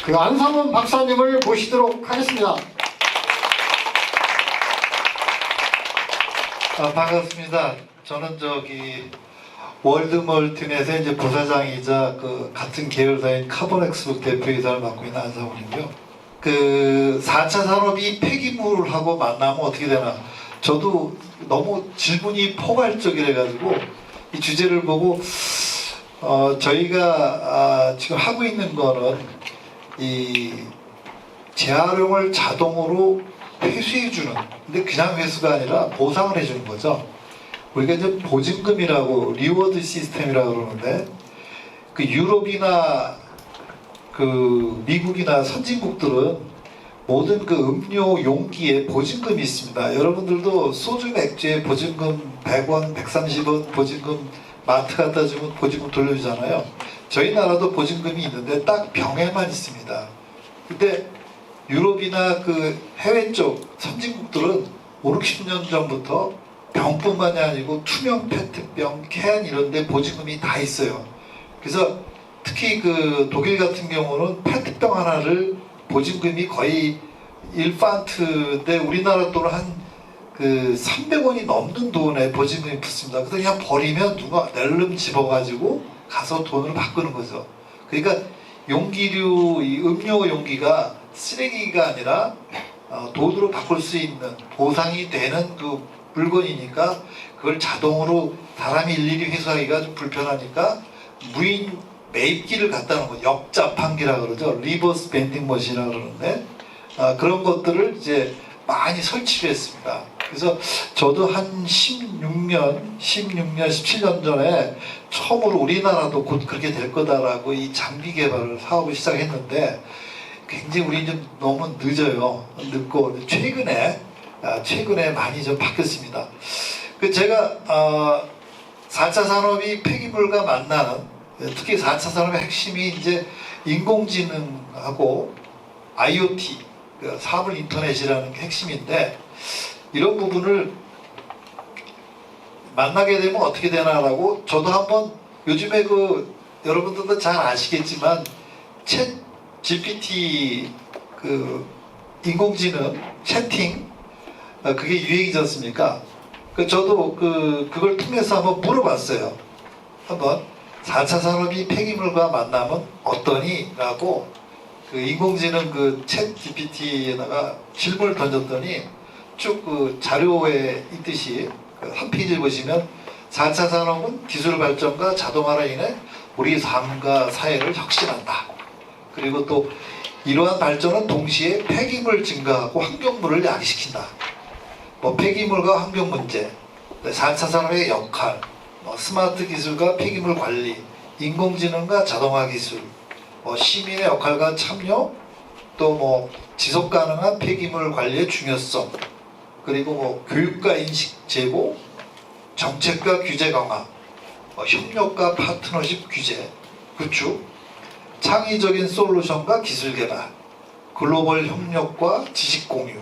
그 안상훈 박사님을 모시도록 하겠습니다. 반갑습니다. 저는 월드멀티넷의 이제 부사장이자 그 같은 계열사인 카본엑스북 대표이사를 맡고 있는 안상훈이고요. 그 4차 산업이 폐기물하고 만나면 어떻게 되나? 저도 너무 질문이 포괄적이라 가지고 이 주제를 보고 저희가 지금 하고 있는 거는 이 재활용을 자동으로 회수해주는, 근데 그냥 회수가 아니라 보상을 해주는 거죠. 우리가 이제 보증금이라고 리워드 시스템이라고 그러는데, 그 유럽이나 그 미국이나 선진국들은 모든 그 음료 용기에 보증금이 있습니다. 여러분들도 소주 맥주에 보증금 100원, 130원 보증금 마트 갖다 주면 보증금 돌려주잖아요. 저희 나라도 보증금이 있는데 딱 병에만 있습니다. 근데 유럽이나 그 해외 쪽 선진국들은 5, 60년 전부터 병뿐만이 아니고 투명 페트병, 캔 이런 데 보증금이 다 있어요. 그래서 특히 그 독일 같은 경우는 페트병 하나를 보증금이 거의 1판트인데 우리나라 돈은 한 그 300원이 넘는 돈에 보증금이 붙습니다. 그래서 그냥 버리면 누가 낼름 집어가지고 가서 돈으로 바꾸는 거죠. 그러니까 용기류, 이 음료 용기가 쓰레기가 아니라 돈으로 바꿀 수 있는 보상이 되는 그 물건이니까 그걸 자동으로 사람이 일일이 회수하기가 좀 불편하니까 무인 매입기를 갖다 놓은 거, 역자판기라고 그러죠. 리버스 밴딩 머신이라고 그러는데 그런 것들을 이제 많이 설치를 했습니다. 그래서 저도 한 16년, 17년 전에 처음으로 우리나라도 곧 그렇게 될 거다라고 이 장비 개발을 사업을 시작했는데 굉장히 우리 좀 너무 늦어요. 늦고 최근에 많이 좀 바뀌었습니다. 그 제가 4차 산업이 폐기물과 만나는, 특히 4차 산업의 핵심이 이제 인공지능하고 IoT, 그 사물 인터넷이라는 게 핵심인데 이런 부분을 만나게 되면 어떻게 되나라고 저도 한번 요즘에 그 여러분들도 잘 아시겠지만 챗 GPT 그 인공지능 채팅 그게 유행이지 않습니까? 그 저도 그걸 통해서 한번 물어봤어요. 한번 4차 산업이 폐기물과 만나면 어떠니? 라고 그 인공지능 그 챗 GPT에다가 질문을 던졌더니 쭉 그 자료에 있듯이 한 페이지를 보시면 4차 산업은 기술 발전과 자동화로 인해 우리 삶과 사회를 혁신한다. 그리고 또 이러한 발전은 동시에 폐기물 증가하고 환경물을 야기시킨다. 뭐 폐기물과 환경 문제, 4차 산업의 역할, 스마트 기술과 폐기물 관리, 인공지능과 자동화 기술, 시민의 역할과 참여, 또 뭐 지속 가능한 폐기물 관리의 중요성, 그리고 뭐 교육과 인식 제고, 정책과 규제 강화, 협력과 파트너십 규제, 구축, 창의적인 솔루션과 기술 개발, 글로벌 협력과 지식 공유,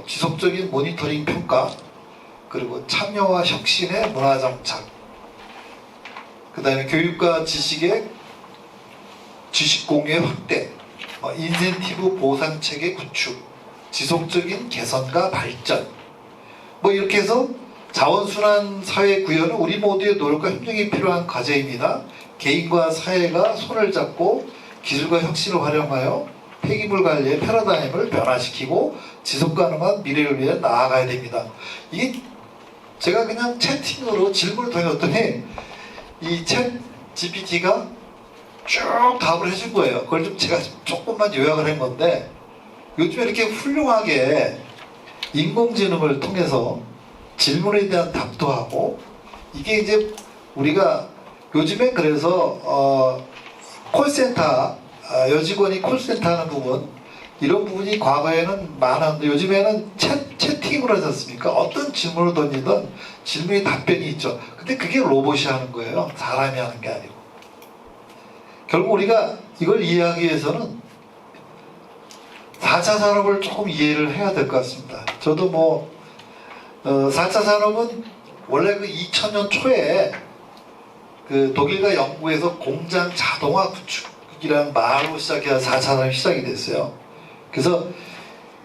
지속적인 모니터링 평가, 그리고 참여와 혁신의 문화 정착, 그 다음에 교육과 지식의 지식 공유의 확대, 인센티브 보상 체계 구축, 지속적인 개선과 발전, 이렇게 해서 자원순환 사회 구현은 우리 모두의 노력과 협력이 필요한 과제입니다. 개인과 사회가 손을 잡고 기술과 혁신을 활용하여 폐기물 관리의 패러다임을 변화시키고 지속가능한 미래를 위해 나아가야 됩니다. 이게 제가 그냥 채팅으로 질문을 던졌더니 이 챗 GPT가 쭉 답을 해준 거예요. 그걸 좀 제가 조금만 요약을 한 건데 요즘에 이렇게 훌륭하게 인공지능을 통해서 질문에 대한 답도 하고 이게 이제 우리가 요즘에 그래서 콜센터 여직원이 콜센터 하는 부분 이런 부분이 과거에는 많았는데 요즘에는 채팅으로 하지 않습니까? 어떤 질문을 던지든 질문에 답변이 있죠. 근데 그게 로봇이 하는 거예요. 사람이 하는 게 아니고. 결국 우리가 이걸 이해하기 위해서는 4차 산업을 조금 이해를 해야 될 것 같습니다. 저도 4차 산업은 원래 그 2000년 초에 그 독일과 영국에서 공장 자동화 구축 중국이라는 말로 시작해야 4차 산업이 시작이 됐어요. 그래서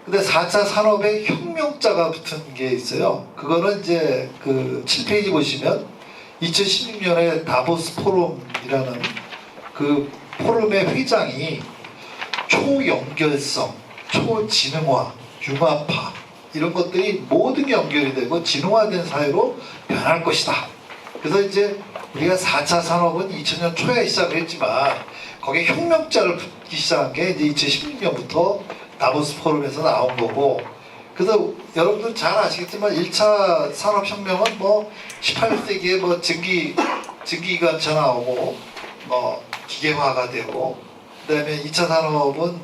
근데 4차 산업에 혁명자가 붙은 게 있어요. 그거는 이제 그 7페이지 보시면 2016년에 다보스 포럼이라는 그 포럼의 회장이 초연결성, 초지능화, 융합화 이런 것들이 모든 게 연결이 되고 지능화된 사회로 변할 것이다. 그래서 이제 우리가 4차 산업은 2000년 초에 시작을 했지만 거기에 혁명자를 붙기 시작한 게 이제 2016년부터 다보스 포럼에서 나온 거고, 그래서 여러분들 잘 아시겠지만 1차 산업혁명은 뭐 18세기에 뭐 증기기관차 나오고 뭐 기계화가 되고, 그다음에 2차 산업은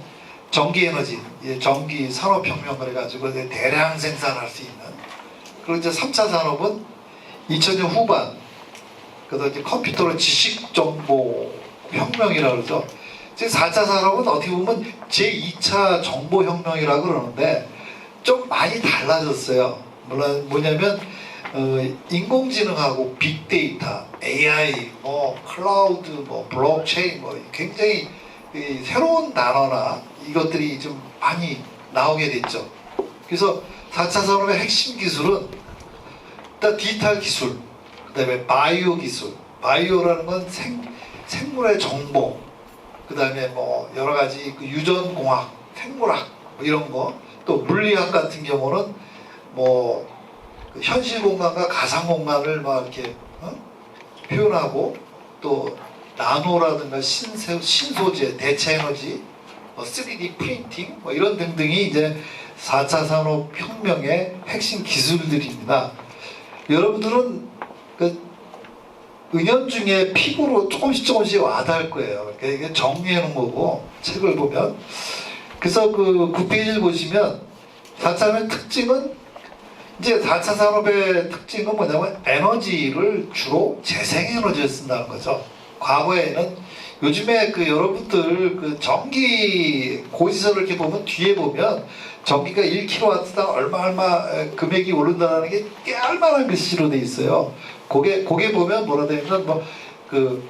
전기에너지, 전기 산업혁명을 해가지고 대량 생산할 수 있는, 그리고 이제 3차 산업은 2000년 후반, 그래서 이제 컴퓨터로 지식정보 혁명이라고 그러죠. 즉 4차 산업은 어떻게 보면 제2차 정보혁명이라고 그러는데 좀 많이 달라졌어요. 물론 뭐냐면 인공지능하고 빅데이터, AI, 뭐 클라우드, 뭐 블록체인, 뭐 굉장히 새로운 단어나 이것들이 좀 많이 나오게 됐죠. 그래서 4차 산업의 핵심 기술은 일단 디지털 기술, 그 다음에 바이오 기술. 바이오라는 건 생물의 정보, 그 다음에 뭐 여러 가지 그 유전공학, 생물학 뭐 이런 거, 또 물리학 같은 경우는 뭐 그 현실 공간과 가상 공간을 막 이렇게 표현하고, 또 나노라든가 신소재, 대체 에너지, 뭐 3D 프린팅 뭐 이런 등등이 이제 4차 산업 혁명의 핵심 기술들입니다. 여러분들은 그 은연중에 피부로 조금씩 와닿을 거예요. 그러니까 이게 정리해 놓은 거고, 책을 보면. 그래서 그 9페이지를 보시면 4차 산업의 특징은, 이제 4차 산업의 특징은 뭐냐면 에너지를 주로 재생에너지를 쓴다는 거죠. 과거에는, 요즘에 그 여러분들 그 전기 고지서를 이렇게 보면 뒤에 보면 전기가 1kW당 얼마 금액이 오른다는 게 깨알만한 글씨로 돼 있어요. 거기에 보면 뭐라 되어 있냐면 뭐 그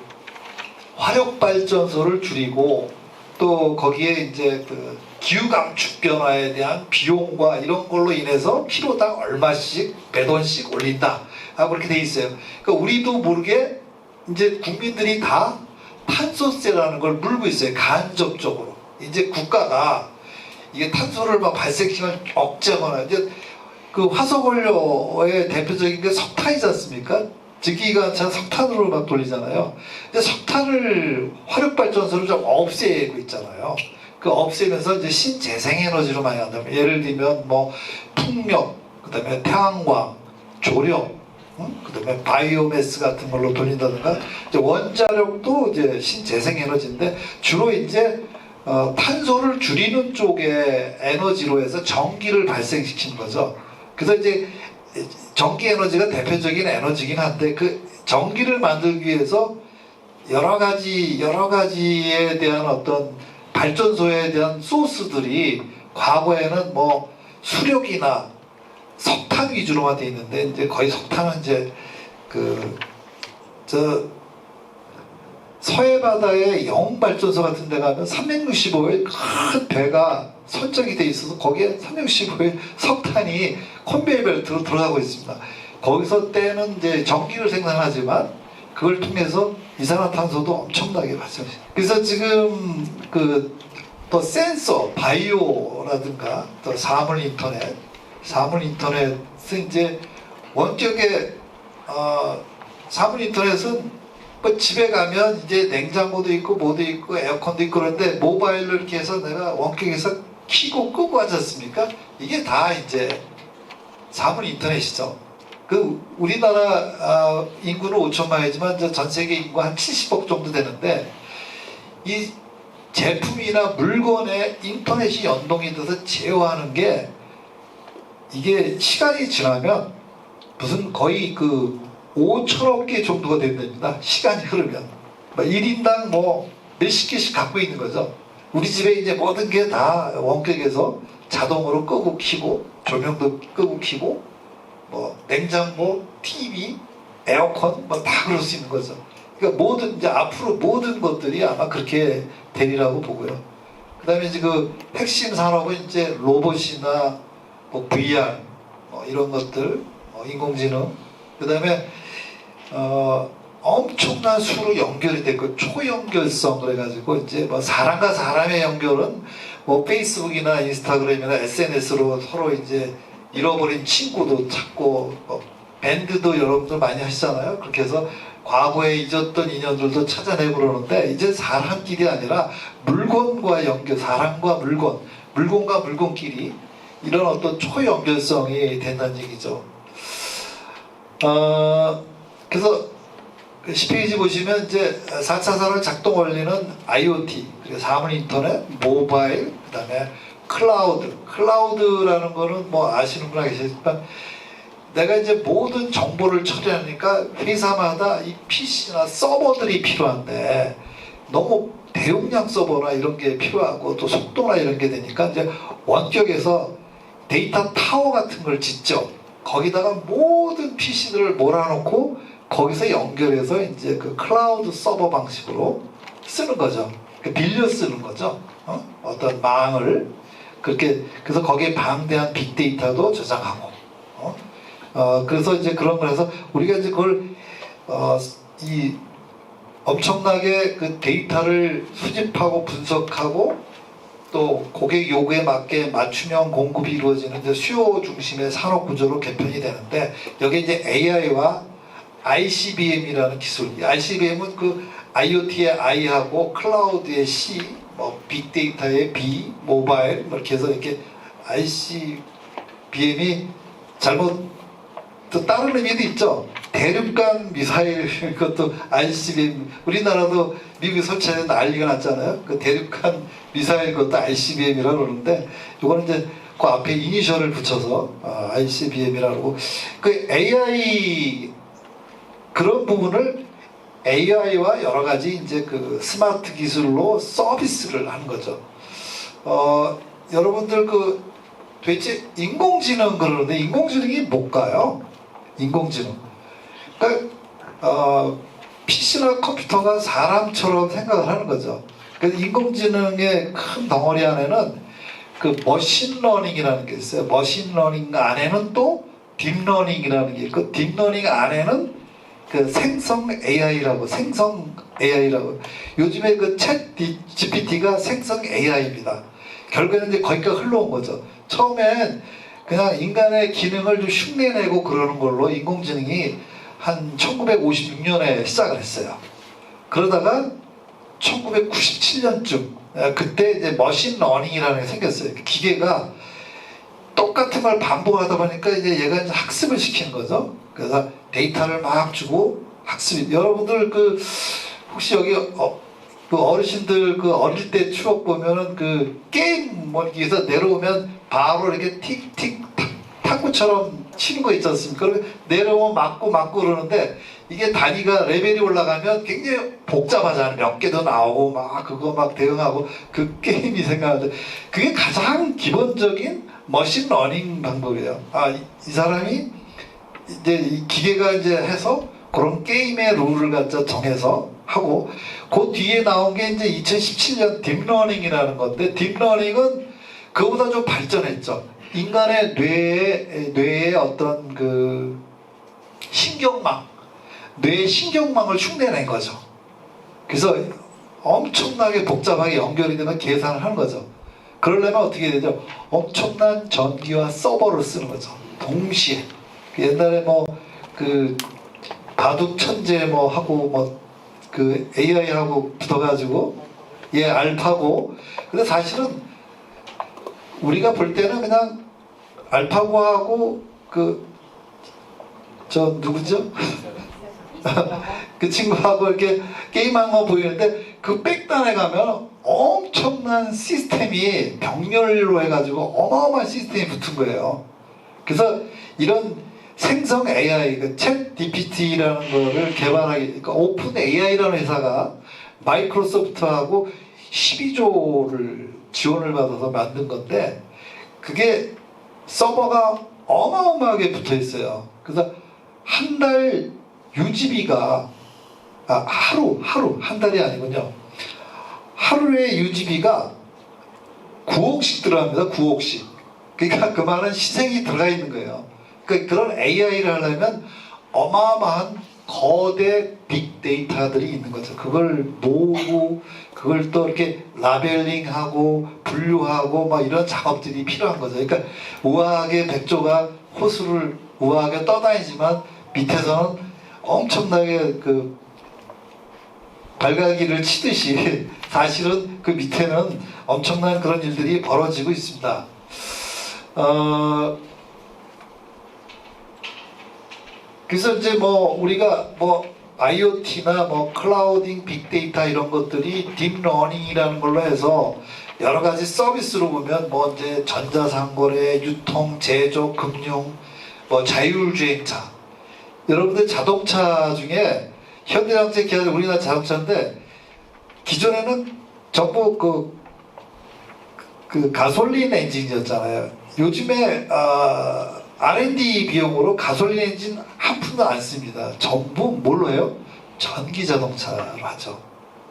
화력 발전소를 줄이고, 또 거기에 이제 그 기후 감축 변화에 대한 비용과 이런 걸로 인해서 키로당 얼마씩 몇 원씩 올린다 하고 그렇게 돼 있어요. 그러니까 우리도 모르게 이제 국민들이 다 탄소세라는 걸 물고 있어요. 간접적으로. 이제 국가가 이게 탄소를 막 발생시키면 억제하거나, 이제 그 화석원료의 대표적인 게 석탄이지 않습니까? 증기기관차 석탄으로 막 돌리잖아요. 근데 석탄을, 화력발전소를 좀 없애고 있잖아요. 그 없애면서 이제 신재생에너지로 많이 한다면, 예를 들면 뭐 풍력, 그 다음에 태양광, 조력, 그 다음에 바이오매스 같은 걸로 돌린다든가, 이제 원자력도 이제 신재생에너지인데 주로 이제 탄소를 줄이는 쪽의 에너지로 해서 전기를 발생시키는 거죠. 그래서 이제 전기 에너지가 대표적인 에너지긴 한데, 그 전기를 만들기 위해서 여러 가지에 대한 어떤 발전소에 대한 소스들이 과거에는 뭐 수력이나 석탄 위주로만 돼 있는데, 이제 거의 석탄은 이제 서해 바다의 영웅발전소 같은 데 가면 365일 큰 배가 설정이 돼 있어서 거기에 365일 석탄이 컨베이어 벨트로 들어가고 있습니다. 거기서 때는 이제 전기를 생산하지만 그걸 통해서 이산화탄소도 엄청나게 발생해요. 그래서 지금 또 센서, 바이오라든가 또 사물인터넷은 이제 원격의 사물인터넷은 뭐 집에 가면 이제 냉장고도 있고 뭐도 있고 에어컨도 있고 그런데 모바일로 이렇게 해서 내가 원격에서 켜고 끄고 하지 않습니까? 이게 다 이제 사물 인터넷이죠. 그 우리나라 인구는 5천만이지만 전 세계 인구 한 70억 정도 되는데, 이 제품이나 물건에 인터넷이 연동이 돼서 제어하는 게, 이게 시간이 지나면 무슨 거의 그 5천억 개 정도가 된답니다. 시간이 흐르면. 1인당 뭐 몇십 개씩 갖고 있는 거죠. 우리 집에 이제 모든 게 다 원격에서 자동으로 끄고 켜고, 조명도 끄고 켜고, 뭐 냉장고, TV, 에어컨 뭐 다 그럴 수 있는 거죠. 그러니까 모든 이제 앞으로 모든 것들이 아마 그렇게 되리라고 보고요. 그다음에 이제 그 핵심 산업은 이제 로봇이나 뭐 VR 뭐 이런 것들, 인공지능. 그다음에 엄청난 수로 연결이 되고 초연결성 그래가지고 이제 뭐 사람과 사람의 연결은 뭐 페이스북이나 인스타그램이나 SNS로 서로 이제 잃어버린 친구도 찾고 밴드도 여러분들 많이 하시잖아요. 그렇게 해서 과거에 잊었던 인연들도 찾아내고 그러는데 이제 사람끼리 아니라 물건과 연결, 사람과 물건, 물건과 물건끼리 이런 어떤 초연결성이 된다는 얘기죠. 그래서 10페이지 보시면 이제 4차 산업 작동 원리는 IoT, 그리고 사물 인터넷, 모바일, 그 다음에 클라우드라는 거는 뭐 아시는 분 계시지만 내가 이제 모든 정보를 처리하니까 회사마다 이 PC나 서버들이 필요한데 너무 대용량 서버나 이런 게 필요하고 또 속도나 이런 게 되니까 이제 원격에서 데이터 타워 같은 걸 짓죠. 거기다가 모든 PC들을 몰아놓고 거기서 연결해서 이제 그 클라우드 서버 방식으로 쓰는 거죠. 빌려 쓰는 거죠. 어떤 망을 그렇게 그래서 거기에 방대한 빅데이터도 저장하고. 그래서 이제 그런 걸 해서 우리가 이제 그걸 이 엄청나게 그 데이터를 수집하고 분석하고 또 고객 요구에 맞게 맞춤형 공급이 이루어지는 이제 수요 중심의 산업 구조로 개편이 되는데 여기 이제 AI와 ICBM이라는 기술. ICBM은 그 IoT의 I하고 클라우드의 C, 뭐 빅데이터의 B, 모바일 뭐 이렇게 해서 이렇게 ICBM이 잘못 또 다른 의미도 있죠. 대륙간 미사일 그것도 ICBM. 우리나라도 미국이 설치해서 난리가 났잖아요. 그 대륙간 미사일 그것도 ICBM이라고 그러는데 이거는 이제 그 앞에 이니셜을 붙여서 ICBM이라고. 그 AI 그런 부분을 AI와 여러 가지 이제 그 스마트 기술로 서비스를 하는 거죠. 여러분들 그 도대체 인공지능 그러는데 인공지능이 뭘까요? 인공지능. 그러니까 PC나 컴퓨터가 사람처럼 생각을 하는 거죠. 그래서 인공지능의 큰 덩어리 안에는 그 머신러닝이라는 게 있어요. 머신러닝 안에는 또 딥러닝이라는 게 있고 딥러닝 안에는 그 생성 AI라고 요즘에 그 챗 GPT가 생성 AI입니다. 결국에는 이제 거기까지 흘러온 거죠. 처음엔 그냥 인간의 기능을 좀 흉내내고 그러는 걸로 인공지능이 한 1956년에 시작을 했어요. 그러다가 1997년쯤 그때 이제 머신러닝이라는 게 생겼어요. 기계가 똑같은 걸 반복하다 보니까 이제 얘가 이제 학습을 시키는 거죠. 그래서 데이터를 막 주고 학습. 여러분들 그 혹시 여기 그 어르신들 그 어릴 때 추억 보면은 그 게임 멀기에서 내려오면 바로 이렇게 틱틱 탁구처럼 치는 거 있지 않습니까? 그러면 내려오면 맞고 그러는데 이게 단위가 레벨이 올라가면 굉장히 복잡하잖아요. 몇 개도 나오고 막 그거 막 대응하고 그 게임이 생각하는데 그게 가장 기본적인 머신러닝 방법이에요. 이 사람이 이제 이 기계가 이제 해서 그런 게임의 룰을 갖다 정해서 하고 그 뒤에 나온 게 이제 2017년 딥러닝이라는 건데 딥러닝은 그보다 좀 발전했죠. 인간의 뇌의 어떤 그 뇌의 신경망을 흉내낸 거죠. 그래서 엄청나게 복잡하게 연결이 되면 계산을 하는 거죠. 그러려면 어떻게 되죠? 엄청난 전기와 서버를 쓰는 거죠. 동시에. 옛날에 뭐 그 바둑 천재 뭐 하고 뭐 그 AI하고 붙어가지고 알파고. 근데 사실은 우리가 볼 때는 그냥 알파고하고 그 저 누구죠? 그 친구하고 이렇게 게임한 거 보이는데 그 백단에 가면 엄청난 시스템이 병렬로 해가지고 어마어마한 시스템이 붙은 거예요. 그래서 이런 생성 AI, 그 챗 GPT라는 거를 개발하기, 그러니까 오픈 AI라는 회사가 마이크로소프트하고 12조를 지원을 받아서 만든 건데 그게 서버가 어마어마하게 붙어 있어요. 그래서 한 달 유지비가 하루 한 달이 아니군요. 하루의 유지비가 9억씩 들어갑니다. 9억씩. 그러니까 그 많은 희생이 들어가 있는 거예요. 그러니까 그런 AI를 하려면 어마어마한 거대 빅데이터들이 있는 거죠. 그걸 모으고 그걸 또 이렇게 라벨링하고 분류하고 막 이런 작업들이 필요한 거죠. 그러니까 우아하게 백조가 호수를 우아하게 떠다니지만 밑에서는 엄청나게 그 발갈기를 치듯이 사실은 그 밑에는 엄청난 그런 일들이 벌어지고 있습니다. 그래서 이제 뭐 우리가 뭐 IoT나 뭐 클라우딩 빅데이터 이런 것들이 딥러닝이라는 걸로 해서 여러 가지 서비스로 보면 뭐 이제 전자상거래, 유통, 제조, 금융, 뭐 자율주행차. 여러분들 자동차 중에 현대자동차, 기아, 우리나라 자동차인데 기존에는 전부 그 가솔린 엔진이었잖아요. 요즘에 R&D 비용으로 가솔린 엔진 한 푼도 안 씁니다. 전부 뭘로 해요? 전기 자동차로 하죠.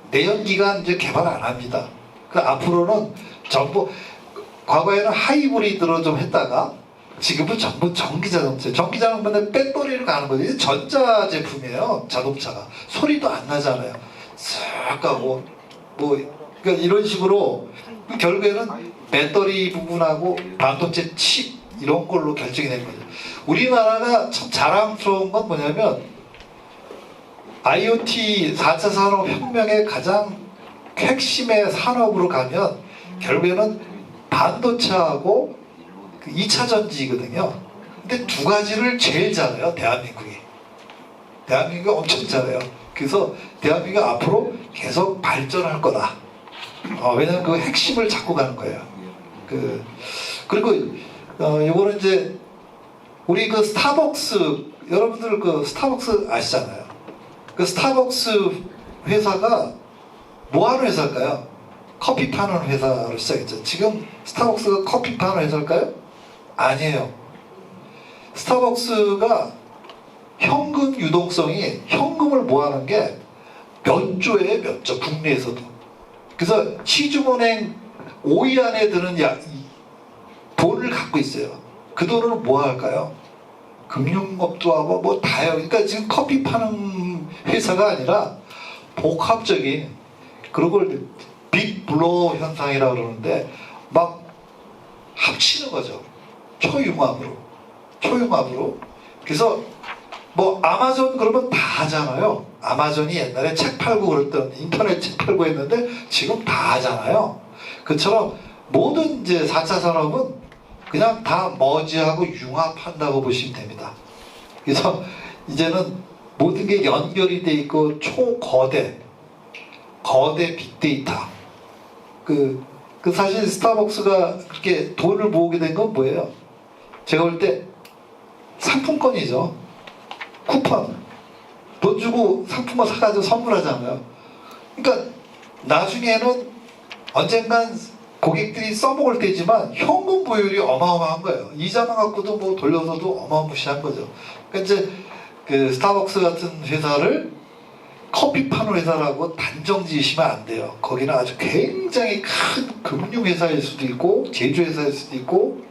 내연기관 이제 개발 안 합니다. 그 앞으로는 전부 과거에는 하이브리드로 좀 했다가 지금은 전부 전기 자동차. 전기 자동차는 배터리로 가는 거죠. 이제 전자 제품이에요. 자동차가 소리도 안 나잖아요. 쓱 가고 뭐 그러니까 이런 식으로 결국에는 배터리 부분하고 반도체 칩 이런 걸로 결정이 되는 거죠. 우리나라가 참 자랑스러운 건 뭐냐면 IoT 4차 산업혁명의 가장 핵심의 산업으로 가면 결국에는 반도체하고 2차 전지거든요. 근데 두 가지를 제일 잘해요. 대한민국이 엄청 잘해요. 그래서 대한민국이 앞으로 계속 발전할 거다. 왜냐면 그 핵심을 잡고 가는 거예요. 그리고 요거는 이제 우리 그 스타벅스 여러분들 그 스타벅스 아시잖아요. 그 스타벅스 회사가 뭐 하는 회사일까요? 커피 파는 회사로 시작했죠. 지금 스타벅스가 커피 파는 회사일까요? 아니에요. 스타벅스가 현금 유동성이 현금을 모아는 게 몇 조예요, 몇 조, 국내에서도. 그래서 시중은행 5위 안에 드는 돈을 갖고 있어요. 그 돈을 뭐 할까요? 금융업도 하고 뭐 다요. 그러니까 지금 커피 파는 회사가 아니라 복합적인 그런 걸 빅블로 현상이라고 그러는데 막 합치는 거죠. 초융합으로. 그래서 뭐 아마존 그러면 다 하잖아요. 아마존이 옛날에 책 팔고 그랬던 인터넷 책 팔고 했는데 지금 다 하잖아요. 그처럼 모든 이제 4차 산업은 그냥 다 머지하고 융합한다고 보시면 됩니다. 그래서 이제는 모든 게 연결이 돼 있고 거대 빅데이터. 사실 스타벅스가 그렇게 돈을 모으게 된 건 뭐예요? 제가 볼 때 상품권이죠. 쿠폰. 돈 주고 상품권 사가지고 선물하잖아요. 그러니까 나중에는 언젠간 고객들이 써먹을 때지만 현금 보유율이 어마어마한 거예요. 이자만 갖고도 뭐 돌려서도 어마무시한 거죠. 그러니까 이제 그 스타벅스 같은 회사를 커피 파는 회사라고 단정 지으시면 안 돼요. 거기는 아주 굉장히 큰 금융회사일 수도 있고 제조회사일 수도 있고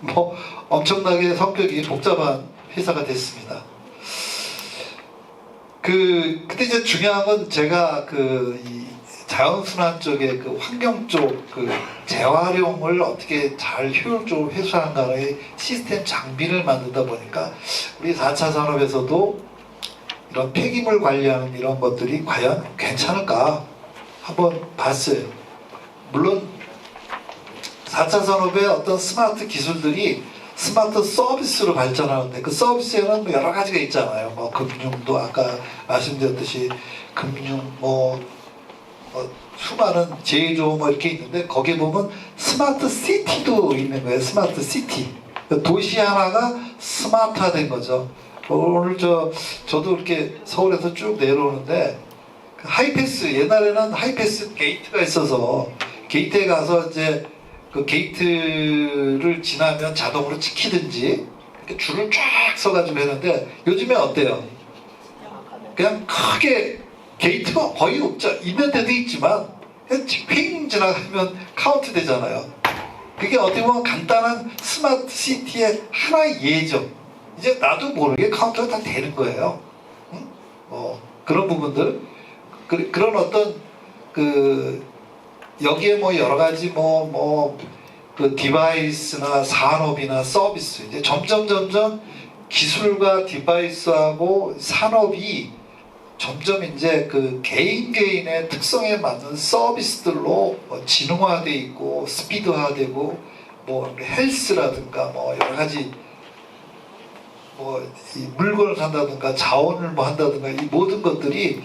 뭐 엄청나게 성격이 복잡한 회사가 됐습니다. 근데 이제 중요한 건 제가 이 자연순환 쪽에 그 환경 쪽 재활용을 어떻게 잘 효율적으로 회수하는가의 시스템 장비를 만들다 보니까 우리 4차 산업에서도 이런 폐기물 관리하는 이런 것들이 과연 괜찮을까 한번 봤어요. 물론 4차 산업의 어떤 스마트 기술들이 스마트 서비스로 발전하는데 그 서비스에는 뭐 여러 가지가 있잖아요. 뭐 금융도 아까 말씀드렸듯이 금융 수많은 제조 뭐 이렇게 있는데 거기에 보면 스마트 시티도 있는 거예요. 스마트 시티. 도시 하나가 스마트화된 거죠. 오늘 저도 이렇게 서울에서 쭉 내려오는데 하이패스 옛날에는 하이패스 게이트가 있어서 게이트에 가서 이제 그 게이트를 지나면 자동으로 찍히든지 줄을 쫙 서가지고 했는데 요즘에 어때요? 그냥 크게 게이트가 거의 없죠. 있는 데도 있지만 휙 지나가면 카운트 되잖아요. 그게 어떻게 보면 간단한 스마트 시티의 하나의 예죠. 이제 나도 모르게 카운터가 다 되는 거예요. 응? 그런 부분들, 그런 어떤 여기에 뭐 여러 가지 그 디바이스나 산업이나 서비스, 이제 점점 기술과 디바이스하고 산업이 점점 이제 그 개인의 특성에 맞는 서비스들로 지능화돼 있고 스피드화되고 뭐 헬스라든가 뭐 여러 가지 이 물건을 산다든가 자원을 뭐 한다든가 이 모든 것들이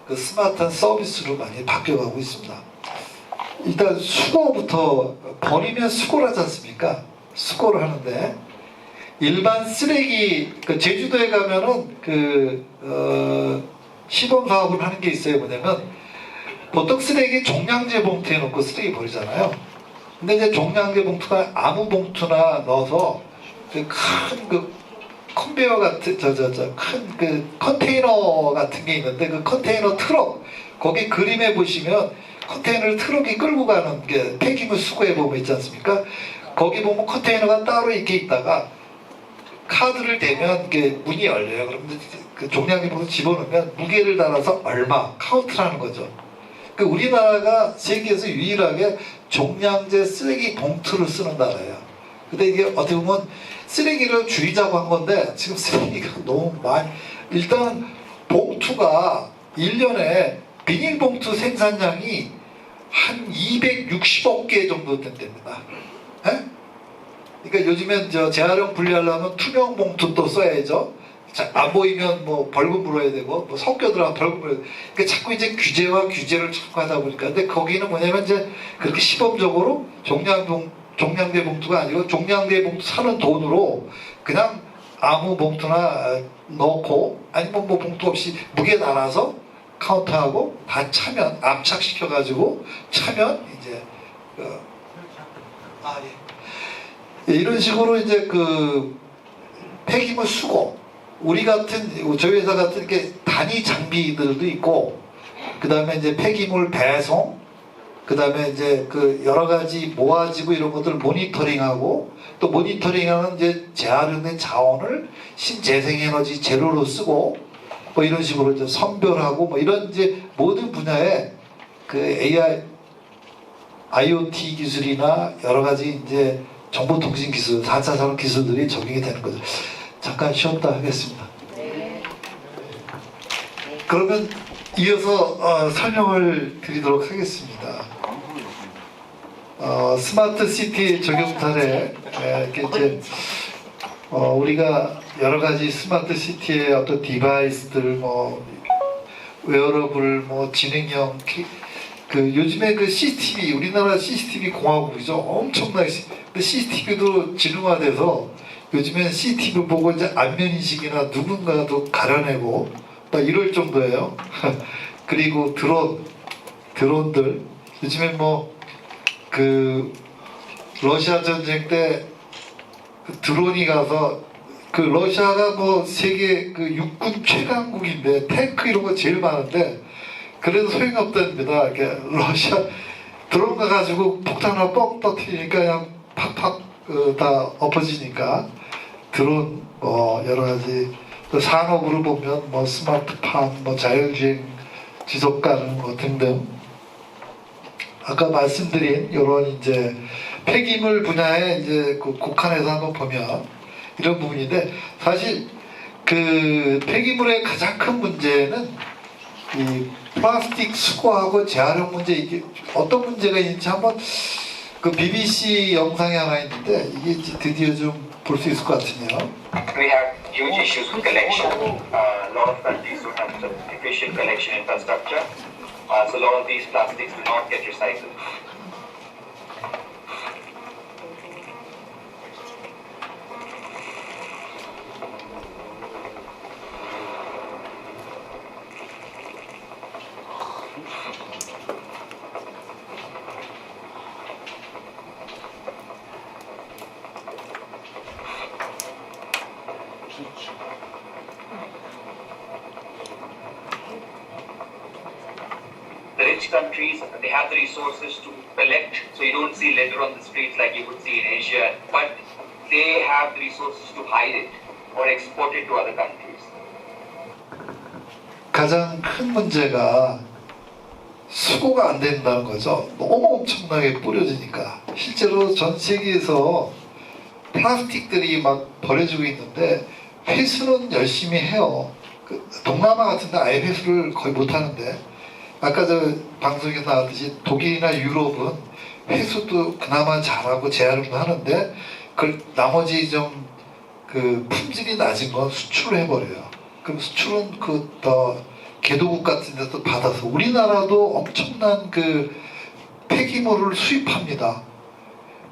그 스마트한 서비스로 많이 바뀌어가고 있습니다. 일단 수거부터 버리면 수거를 하지 않습니까? 수거를 하는데 일반 쓰레기 제주도에 가면은 시범 사업을 하는 게 있어요. 뭐냐면 보통 쓰레기 종량제 봉투에 넣고 쓰레기 버리잖아요. 근데 이제 종량제 봉투가 아무 봉투나 넣어서 큰 컨베이어 같은 큰 컨테이너 같은 게 있는데 그 컨테이너 트럭 거기 그림에 보시면 컨테이너를 트럭이 끌고 가는 게 폐기물 수거해 보면 있지 않습니까? 거기 보면 컨테이너가 따로 이렇게 있다가 카드를 대면 이게 문이 열려요. 그러면 그 종량제 봉투 집어넣으면 무게를 달아서 얼마 카운트라는 거죠. 그 우리나라가 세계에서 유일하게 종량제 쓰레기 봉투를 쓰는 나라예요. 근데 이게 어떻게 보면 쓰레기를 줄이자고 한 건데 지금 쓰레기가 너무 많이 일단 봉투가 1년에 비닐봉투 생산량이 한 260억 개 정도 된답니다. 에? 그러니까 요즘엔 재활용 분리하려면 투명 봉투 또 써야죠. 자, 안 보이면 뭐 벌금 물어야 되고 뭐 섞여 들어가면 벌금 물어야 되고 그러니까 자꾸 이제 규제와 규제를 자꾸 하다 보니까 근데 거기는 뭐냐면 이제 그렇게 시범적으로 종량제 봉투가 아니고 종량제 봉투 사는 돈으로 그냥 아무 봉투나 넣고 아니면 뭐 봉투 없이 무게 달아서 카운트하고 다 차면 압착시켜 가지고 차면 이제 이런 식으로 이제 폐기물 수거 우리 같은 저희 회사 같은 이렇게 단위 장비들도 있고 그 다음에 이제 폐기물 배송 그 다음에 이제 여러 가지 모아지고 이런 것들을 모니터링하고 또 모니터링하는 이제 재활용된 자원을 신재생에너지 재료로 쓰고 뭐 이런 식으로 이제 선별하고 뭐 이런 이제 모든 분야에 AI, IoT 기술이나 여러 가지 이제 정보통신 기술, 4차 산업 기술들이 적용이 되는 거죠. 잠깐 쉬었다 하겠습니다. 그러면 이어서 설명을 드리도록 하겠습니다. 스마트 시티 적용 사례 이제 우리가 여러 가지 스마트 시티의 어떤 디바이스들 뭐 웨어러블 뭐 지능형 요즘에 CCTV 우리나라 CCTV 공화국이죠. 엄청나게 근데 CCTV도 지능화돼서 요즘엔 CCTV 보고 이제 안면인식이나 누군가도 가려내고 막 이럴 정도예요. 그리고 드론들 요즘엔 러시아 전쟁 때 드론이 가서 러시아가 세계 육군 최강국인데 탱크 이런 거 제일 많은데 그래도 소용이 없답니다. 러시아 드론 가가지고 폭탄 하나 뻥 터뜨리니까 그냥 팍팍 다 엎어지니까 드론 여러 가지 산업으로 보면 스마트팜 자율주행 지속 가능 등등 아까 말씀드린 이런 이제 폐기물 분야에 이제 국한에서 한번 보면 이런 부분인데 사실 폐기물의 가장 큰 문제는 이 플라스틱 수거하고 재활용 문제 이게 어떤 문제가 있는지 한번 BBC 영상이 하나 있는데 이게 드디어 좀 볼 수 있을 것 같으네요. We have huge issues with collection. A lot of countries don't have efficient collection infrastructure. So a lot of these plastics do not get recycled. rich countries, they have the resources to collect, so you don't see litter on the streets like you would see in Asia, but they have the resources to hide it or export it to other countries. 가장 큰 문제가 수거가 안 된다는 거죠. 너무 엄청나게 뿌려지니까. 실제로 전 세계에서 플라스틱들이 막 버려지고 있는데 회수는 열심히 해요. 동남아 같은 데 아예 회수를 거의 못 하는데, 아까 저 방송에 나왔듯이 독일이나 유럽은 회수도 그나마 잘하고 재활용도 하는데, 그걸 나머지 좀 그 품질이 낮은 건 수출을 해버려요. 그럼 수출은 그 더 개도국 같은 데서 받아서, 우리나라도 엄청난 그 폐기물을 수입합니다.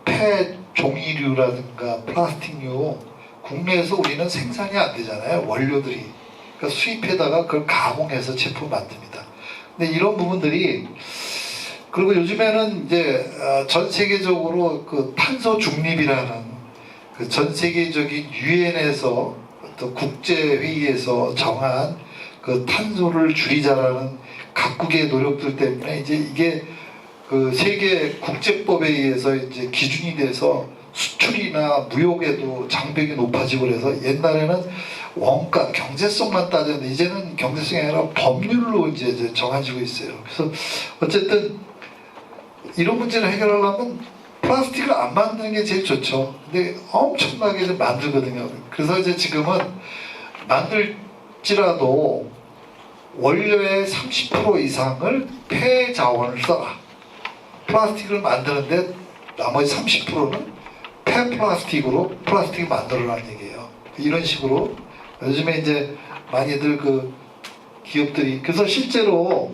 폐 종이류라든가 플라스틱류, 국내에서 우리는 생산이 안 되잖아요. 원료들이. 그러니까 수입해다가 그걸 가공해서 제품 만듭니다. 근데 이런 부분들이, 그리고 요즘에는 이제 전 세계적으로 그 탄소 중립이라는 그 전 세계적인 유엔에서 또 국제회의에서 정한 그 탄소를 줄이자라는 각국의 노력들 때문에 이제 이게 그 세계 국제법에 의해서 이제 기준이 돼서 수출이나 무역에도 장벽이 높아지고, 그래서 옛날에는 원가 경제성만 따졌는데 이제는 경제성이 아니라 법률로 이제 정해지고 있어요. 그래서 어쨌든 이런 문제를 해결하려면 플라스틱을 안 만드는 게 제일 좋죠. 근데 엄청나게 좀 만들거든요. 그래서 이제 지금은 만들지라도 원료의 30% 이상을 폐자원을 써라. 플라스틱을 만드는데 나머지 30%는 폐플라스틱으로 플라스틱을 만들어라는 얘기예요. 이런 식으로 요즘에 이제 많이들 그 기업들이, 그래서 실제로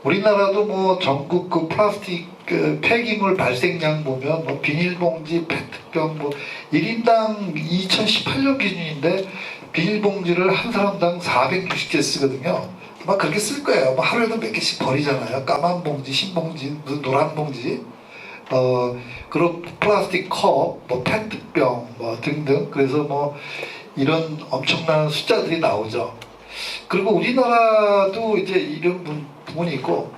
우리나라도 뭐 전국 그 플라스틱 그 폐기물 발생량 보면 뭐 비닐봉지, 페트병 뭐 1인당 2018년 기준인데 비닐봉지를 한 사람당 460개 쓰거든요. 막 그렇게 쓸 거예요. 뭐 하루에도 몇 개씩 버리잖아요. 까만 봉지, 흰 봉지, 무슨 노란 봉지, 그리고 플라스틱 컵, 뭐 페트병, 뭐 등등. 그래서 뭐 이런 엄청난 숫자들이 나오죠. 그리고 우리나라도 이제 이런 부분이 있고,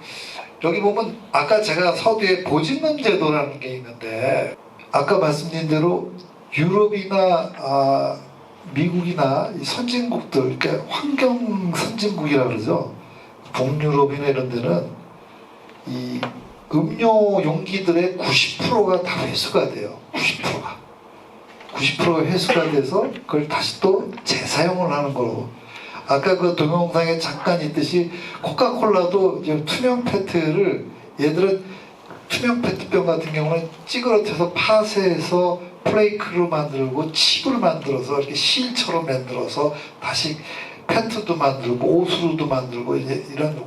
여기 보면 아까 제가 서두에 보증금 제도라는 게 있는데, 아까 말씀드린 대로 유럽이나 미국이나 이 선진국들, 그러니까 환경 선진국이라 그러죠. 북유럽이나 이런 데는 이 음료 용기들의 90%가 다 회수가 돼요. 90%가 회수가 돼서 그걸 다시 또 재사용을 하는 거로. 아까 그 동영상에 잠깐 있듯이 코카콜라도 이제 투명 페트를, 얘들은 투명 페트병 같은 경우는 찌그러뜨려서 파쇄해서 플레이크로 만들고 칩을 만들어서 이렇게 실처럼 만들어서 다시 페트도 만들고 오수루도 만들고 이제 이런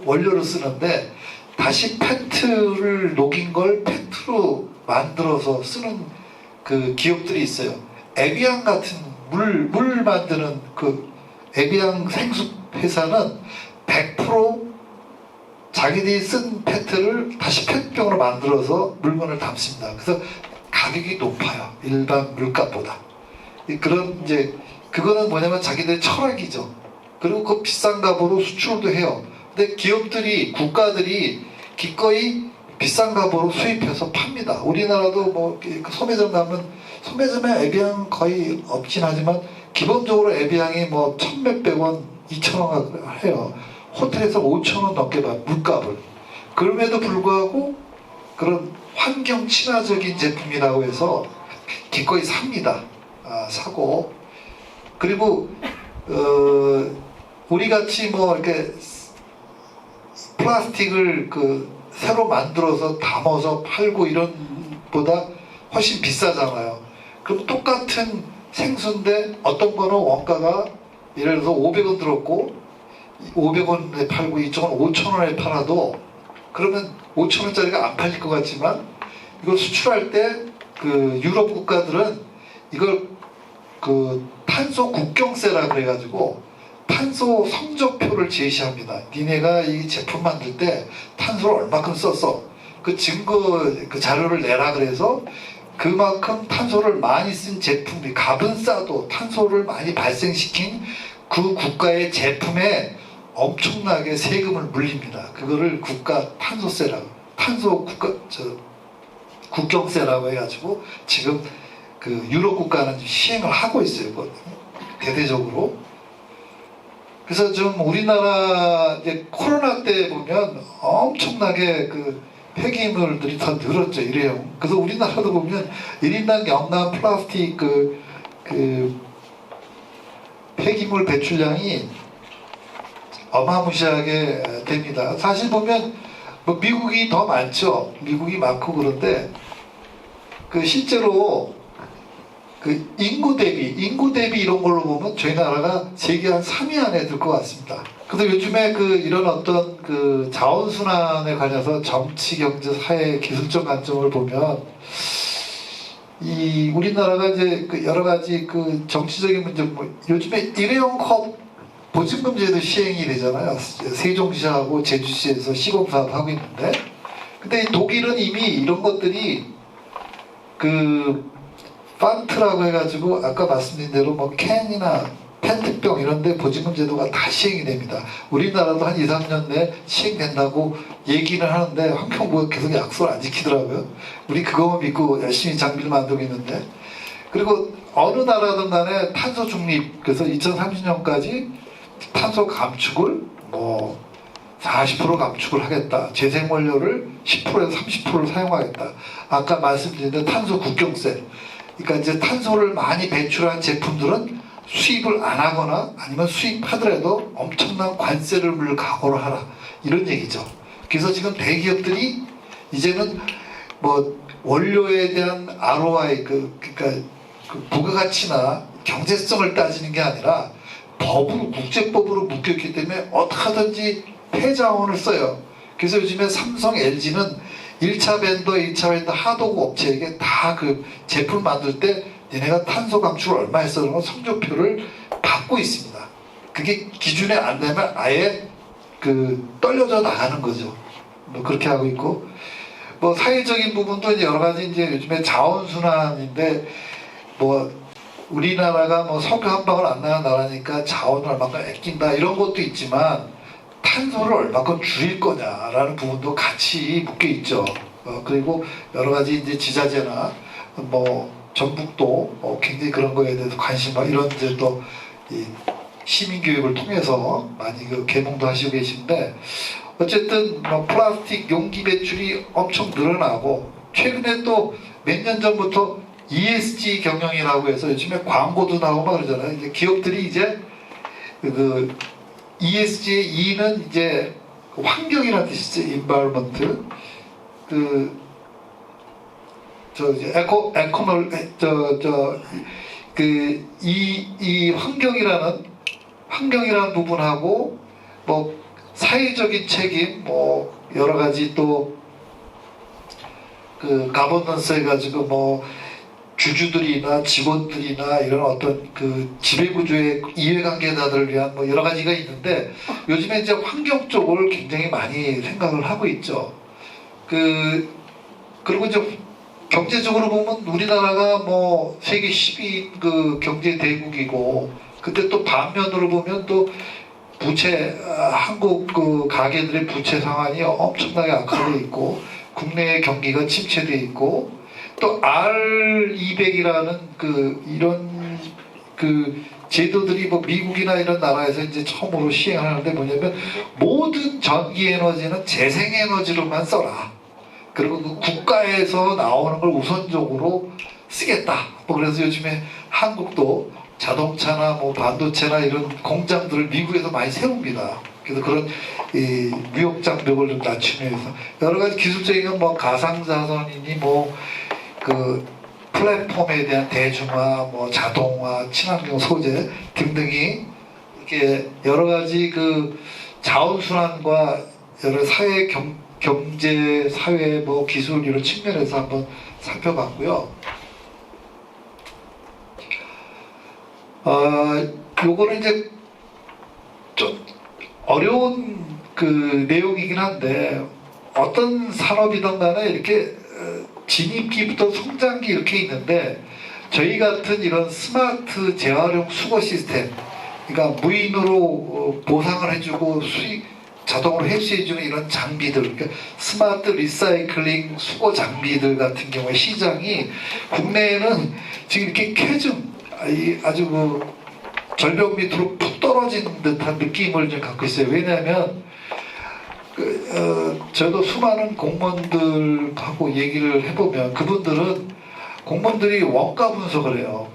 원료를 쓰는데, 다시 페트를 녹인 걸 페트로 만들어서 쓰는 그 기업들이 있어요. 에비앙 같은 물 만드는 그 에비앙 생수 회사는 100% 자기들이 쓴 페트를 다시 페트병으로 만들어서 물건을 담습니다. 그래서 가격이 높아요. 일반 물값보다. 그런 이제 그거는 뭐냐면 자기들의 철학이죠. 그리고 그 비싼 값으로 수출도 해요. 근데 기업들이, 국가들이 기꺼이 비싼 값으로 수입해서 팝니다. 우리나라도 뭐 소매점 가면 소매점에 에비앙 거의 없긴 하지만 기본적으로 에비앙이 뭐 1,몇백 원, 2,000원 해요. 호텔에서 5,000원 넘게 받아요, 물값을. 그럼에도 불구하고 그런 환경 친화적인 제품이라고 해서 기꺼이 삽니다. 사고. 그리고 우리 같이 뭐 이렇게 플라스틱을 새로 만들어서 담아서 팔고 이런 보다 훨씬 비싸잖아요. 그럼 똑같은 생수인데 어떤 거는 원가가 예를 들어서 500원 들었고 500원에 팔고 이쪽은 5,000원에 팔아도, 그러면 5,000원짜리가 안 팔릴 것 같지만 이걸 수출할 때 그 유럽 국가들은 이걸 그 탄소 국경세라 그래가지고 탄소 성적표를 제시합니다. 니네가 이 제품 만들 때 탄소를 얼마큼 썼어, 그 증거 그 자료를 내라. 그래서 그만큼 탄소를 많이 쓴 제품이, 값은 싸도 탄소를 많이 발생시킨 그 국가의 제품에 엄청나게 세금을 물립니다. 그거를 국가 탄소세라고, 국경세라고 해가지고 지금 그 유럽 국가는 시행을 하고 있어요. 그거 대대적으로. 그래서 좀 우리나라 이제 코로나 때 보면 엄청나게 그 폐기물들이 더 늘었죠. 일회용. 그래서 우리나라도 보면 1인당 영남 플라스틱 그 폐기물 배출량이 어마무시하게 됩니다. 사실 보면 뭐 미국이 더 많죠. 미국이 많고 그런데 그 실제로 그 인구 대비 이런 걸로 보면 저희 나라가 세계 한 3위 안에 들 것 같습니다. 그래서 요즘에 그 이런 어떤 그 자원순환에 관해서 정치, 경제, 사회, 기술적 관점을 보면 이 우리나라가 이제 그 여러 가지 그 정치적인 문제, 뭐 요즘에 일회용 컵 보증금제도 시행이 되잖아요. 세종시하고 제주시에서 시공사업 하고 있는데, 근데 독일은 이미 이런 것들이 그 판트라고 해가지고 아까 말씀드린 대로 뭐 캔이나 페트병 이런데 보증금 제도가 다 시행이 됩니다. 우리나라도 한 2, 3년 내에 시행된다고 얘기는 하는데 환경부가 계속 약속을 안 지키더라고요. 우리 그거만 믿고 열심히 장비를 만들고 있는데, 그리고 어느 나라든 간에 탄소 중립, 그래서 2030년까지 탄소 감축을 뭐 40% 감축을 하겠다. 재생원료를 10%에서 30%를 사용하겠다. 아까 말씀드린 대로 탄소 국경세. 그러니까 이제 탄소를 많이 배출한 제품들은 수입을 안 하거나 아니면 수입하더라도 엄청난 관세를 물 각오를 하라. 이런 얘기죠. 그래서 지금 대기업들이 이제는 뭐 원료에 대한 ROI, 그러니까 그 부가가치나 경제성을 따지는 게 아니라 법으로, 국제법으로 묶였기 때문에 어떻게 하든지 폐자원을 써요. 그래서 요즘에 삼성, LG는 1차 벤더, 2차 벤더 하도급 업체에게 다 그 제품 만들 때 얘네가 탄소 감축을 얼마 했어 그러면 성적표를 받고 있습니다. 그게 기준에 안 되면 아예 그 떨려져 나가는 거죠. 뭐 그렇게 하고 있고, 뭐 사회적인 부분도 이제 여러 가지 이제 요즘에 자원순환인데, 뭐 우리나라가 뭐 석유 한 방울 안 나는 나라니까 자원을 얼마큼 아낀다 이런 것도 있지만 탄소를 얼마큼 줄일 거냐라는 부분도 같이 묶여 있죠. 그리고 여러 가지 이제 지자체나 뭐 전북도 굉장히 그런 거에 대해서 관심과 이런 이제 또 이 시민 교육을 통해서 많이 그 개몽도 하시고 계신데, 어쨌든 뭐 플라스틱 용기 배출이 엄청 늘어나고, 최근에 또 몇 년 전부터 ESG 경영이라고 해서 요즘에 광고도 나오고 막 그러잖아요. 이제 기업들이 이제 그 ESG의 E는 이제 환경이라는 뜻이죠. environment. 이 환경이라는 부분하고 뭐 사회적인 책임, 뭐 여러 가지 또 그 가버넌스 해가지고 뭐 주주들이나 직원들이나 이런 어떤 그 지배구조의 이해관계자들을 위한 뭐 여러 가지가 있는데, 요즘에 이제 환경 쪽을 굉장히 많이 생각을 하고 있죠. 그리고 이제 경제적으로 보면 우리나라가 뭐 세계 10위인 그 경제 대국이고, 근데 또 반면으로 보면 또 한국 그 가게들의 부채 상황이 엄청나게 악화되어 있고, 국내의 경기가 침체되어 있고, 또 R200이라는 이런 제도들이 뭐 미국이나 이런 나라에서 이제 처음으로 시행하는데, 뭐냐면 모든 전기 에너지는 재생 에너지로만 써라. 그리고 그 국가에서 나오는 걸 우선적으로 쓰겠다. 뭐 그래서 요즘에 한국도 자동차나 뭐 반도체나 이런 공장들을 미국에서 많이 세웁니다. 그래서 그런 이 무역 장벽을 좀 낮추기 위해서 여러 가지 기술적인 뭐 가상자산이니 뭐 그 플랫폼에 대한 대중화, 뭐 자동화, 친환경 소재 등등이 이렇게 여러 가지 그 자원순환과 여러 사회 경제, 사회, 뭐 기술 이런 측면에서 한번 살펴봤고요. 요거는 이제 좀 어려운 그 내용이긴 한데, 어떤 산업이든 간에 이렇게 진입기부터 성장기 이렇게 있는데, 저희 같은 이런 스마트 재활용 수거 시스템, 그러니까 무인으로 보상을 해주고 수익 자동으로 회수해주는 이런 장비들, 그러니까 스마트 리사이클링 수거 장비들 같은 경우에 시장이 국내에는 지금 이렇게 캐즘 아주 그 절벽 밑으로 푹 떨어진 듯한 느낌을 좀 갖고 있어요. 왜냐하면 저도 수많은 공무원들하고 얘기를 해보면 그분들은 공무원들이 원가 분석을 해요.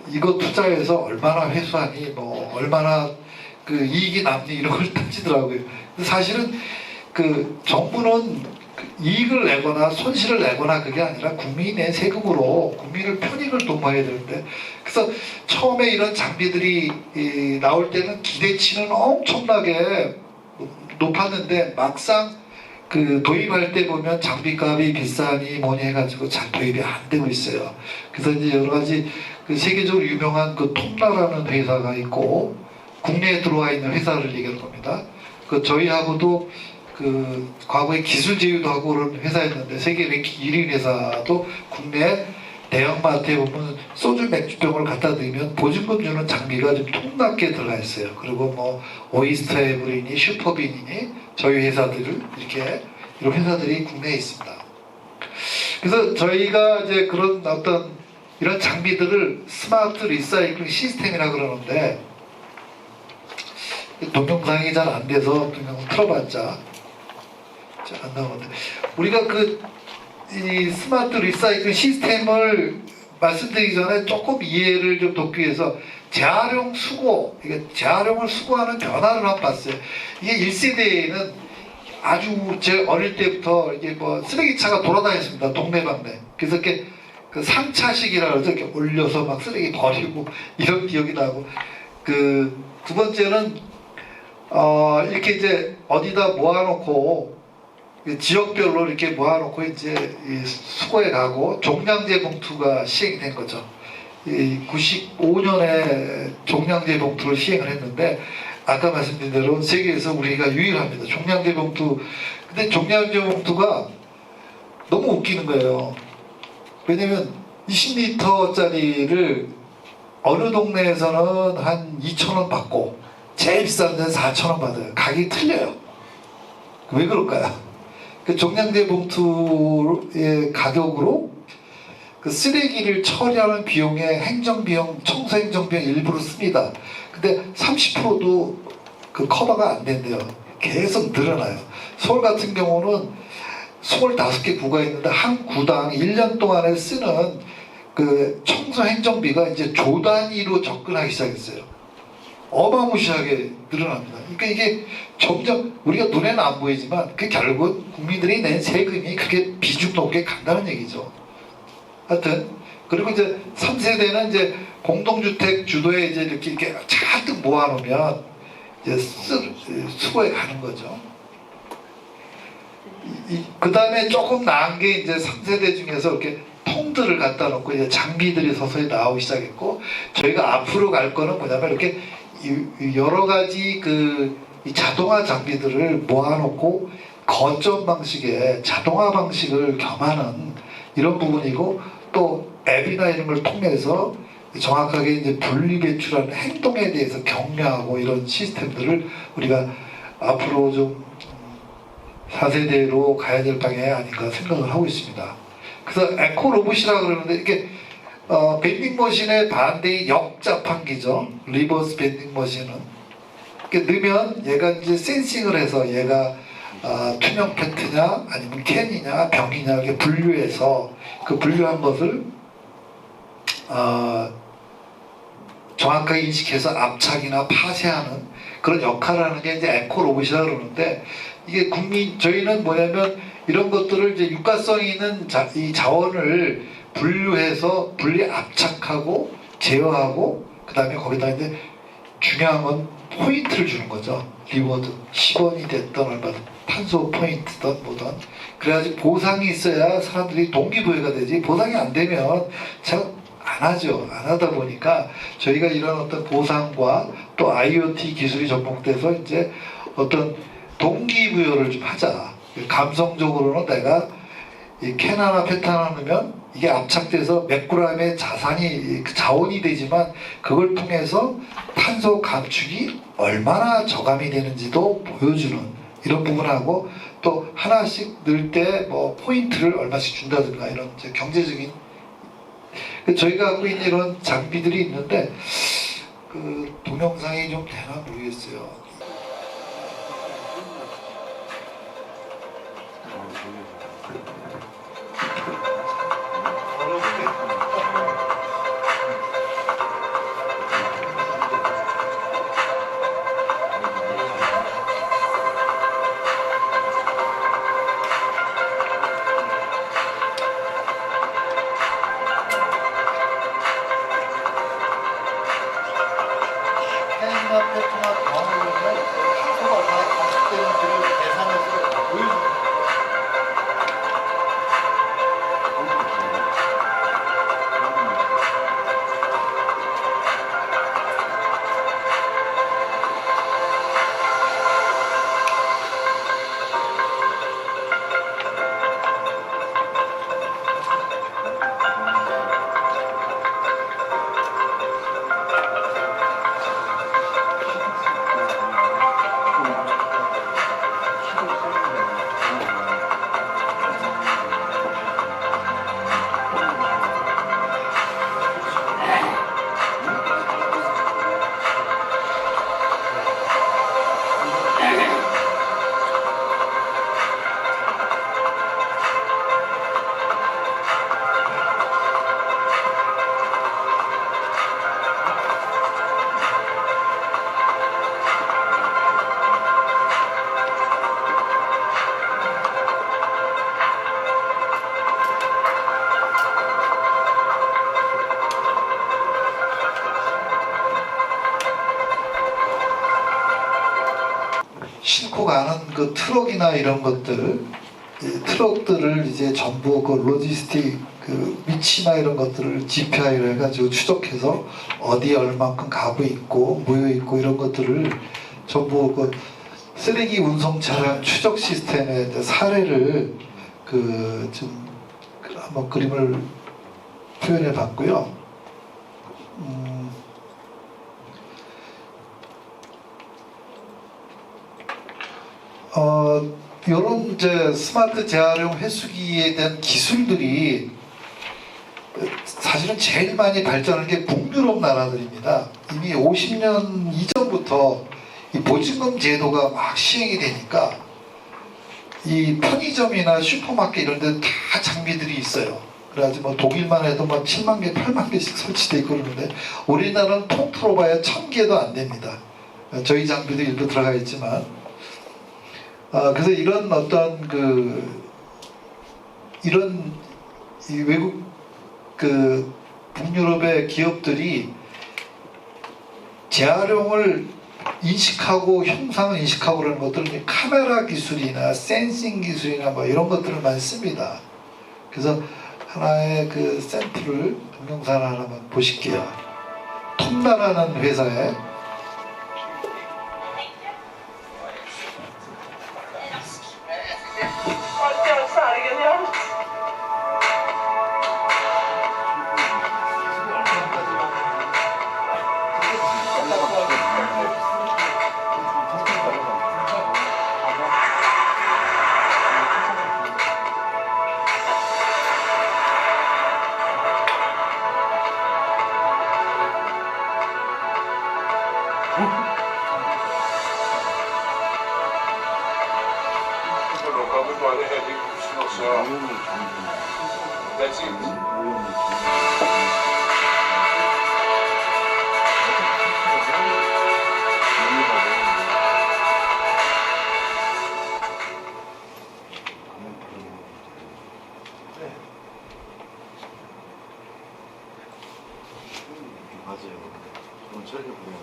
이거 투자해서 얼마나 회수하니, 뭐 얼마나 그 이익이 남니 이런 걸 따지더라고요. 사실은 그 정부는 이익을 내거나 손실을 내거나 그게 아니라 국민의 세금으로 국민을 편익을 도모해야 되는데, 그래서 처음에 이런 장비들이 나올 때는 기대치는 엄청나게 높았는데 막상 그 도입할 때 보면 장비값이 비싸니 뭐니 해가지고 잘 도입이 안 되고 있어요. 그래서 이제 여러 가지 그 세계적으로 유명한 그 톱라라는 회사가 있고 국내에 들어와 있는 회사를 얘기하는 겁니다. 그 저희하고도 그 과거에 기술 제휴도 하고 그런 회사였는데 세계 랭킹 1위 회사도 국내 대형마트에 보면 소주 맥주병을 갖다 드리면 보증금 주는 장비가 좀 통납게 들어가 있어요. 그리고 뭐 오이스터 에브리니 슈퍼빈이니 저희 회사들을 이렇게 이런 회사들이 국내에 있습니다. 그래서 저희가 이제 그런 어떤 이런 장비들을 스마트 리사이클 시스템이라 그러는데 동영상이 잘 안 돼서 동영상 틀어봤자 잘 안 나오는데, 우리가 이 스마트 리사이클 시스템을 말씀드리기 전에 조금 이해를 좀 돕기 위해서 재활용 수거, 이게 재활용을 수거하는 변화를 한번 봤어요. 이게 1세대에는 아주 제 어릴 때부터 이게 뭐 쓰레기차가 돌아다녔습니다. 동네방네. 그래서 이렇게 그 상차식이라 그러죠. 이렇게 올려서 막 쓰레기 버리고 이런 기억이 나고, 그 두 번째는 이렇게 이제 어디다 모아놓고 지역별로 이렇게 모아놓고 이제 수거해 가고 종량제 봉투가 시행이 된 거죠. 95년에 종량제 봉투를 시행을 했는데 아까 말씀드린 대로 세계에서 우리가 유일합니다. 종량제 봉투. 근데 종량제 봉투가 너무 웃기는 거예요. 왜냐면 20리터짜리를 어느 동네에서는 한 2,000원 받고 제일 비싼 데는 4,000원 받아요. 가격이 틀려요. 왜 그럴까요? 그 종량제 봉투의 가격으로 그 쓰레기를 처리하는 비용에 행정비용, 청소 행정비용 일부를 씁니다. 근데 30%도 그 커버가 안 된대요. 계속 늘어나요. 서울 같은 경우는 25개 구가 있는데 한 구당 1년 동안에 쓰는 그 청소 행정비가 이제 조 단위로 접근하기 시작했어요. 어마무시하게 늘어납니다. 그러니까 이게 점점 우리가 눈에는 안 보이지만 그 결국 국민들이 낸 세금이 그렇게 비중 높게 간다는 얘기죠. 하여튼 그리고 이제 3세대는 이제 공동주택 주도에 이제 이렇게 잔뜩 모아놓으면 이제 수거에 가는 거죠. 그 다음에 조금 나은 게 이제 3세대 중에서 이렇게 통들을 갖다 놓고 이제 장비들이 서서히 나오기 시작했고, 저희가 앞으로 갈 거는 뭐냐면 이렇게 여러 가지 이 자동화 장비들을 모아놓고 거점 방식의 자동화 방식을 겸하는 이런 부분이고, 또 앱이나 이런 걸 통해서 정확하게 이제 분리 배출하는 행동에 대해서 격려하고 이런 시스템들을 우리가 앞으로 좀 4세대로 가야 될 방향이 아닌가 생각을 하고 있습니다. 그래서 에코 로봇이라고 그러는데 이게 밴딩 머신의 반대의 역자판기죠. 리버스 밴딩 머신은 이렇게 넣으면 얘가 이제 센싱을 해서 얘가 투명 페트냐 아니면 캔이냐 병이냐 이렇게 분류해서 그 분류한 것을 정확하게 인식해서 압착이나 파쇄하는 그런 역할을 하는 게 이제 에코 로봇이라고 그러는데, 이게 저희는 뭐냐면 이런 것들을 이제 육가성 있는 이 자원을 분류해서 분리 압착하고 제어하고, 그 다음에 거기다 이제 중요한 건 포인트를 주는 거죠. 리워드 10원이 됐던 얼마든 탄소 포인트든 뭐든, 그래야지 보상이 있어야 사람들이 동기부여가 되지. 보상이 안 되면 잘 안 하죠. 안 하다 보니까 저희가 이런 어떤 보상과 또 IoT 기술이 접목돼서 이제 어떤 동기부여를 좀 하자. 감성적으로는 내가 이 캔 하나 페트 하나 넣으면 이게 압착돼서 몇 g의 자산이 자원이 되지만 그걸 통해서 탄소 감축이 얼마나 저감이 되는지도 보여주는 이런 부분하고 또 하나씩 넣을 때 뭐 포인트를 얼마씩 준다든가 이런 이제 경제적인 저희가 갖고 있는 이런 장비들이 있는데 그 동영상이 좀 되나 모르겠어요. 펜이나 페트나 광으로는 탄소가 다 감축되는지를 계산해서 보여줍니다. 싣고 가는 그 트럭이나 이런 것들, 이 트럭들을 이제 전부 그 로지스틱 그 위치나 이런 것들을 GPI를 해가지고 추적해서 어디에 얼만큼 가고 있고 모여 있고 이런 것들을 전부 그 쓰레기 운송 차량 추적 시스템의 사례를 좀 한번 그림을 표현해 봤고요. 이런 이제 스마트 재활용 회수기에 대한 기술들이 사실은 제일 많이 발전한 게 북유럽 나라들입니다. 이미 50년 이전부터 이 보증금 제도가 막 시행이 되니까 이 편의점이나 슈퍼마켓 이런 데 다 장비들이 있어요. 그래가지고 뭐 독일만 해도 뭐 7만 개, 8만 개씩 설치돼 있고 그러는데 우리나라는 통틀어 봐야 1000개도 안 됩니다. 저희 장비도 일부 들어가 있지만 그래서 이런 어떤 이런 이 외국 북유럽의 기업들이 재활용을 인식하고 형상을 인식하고 그러는 것들은 카메라 기술이나 센싱 기술이나 뭐 이런 것들을 많이 씁니다. 그래서 하나의 그 샘플을 동영상을 하나만 보실게요. 톰나라는 회사에 That's it. 맞아요. 그건 저렇게 보면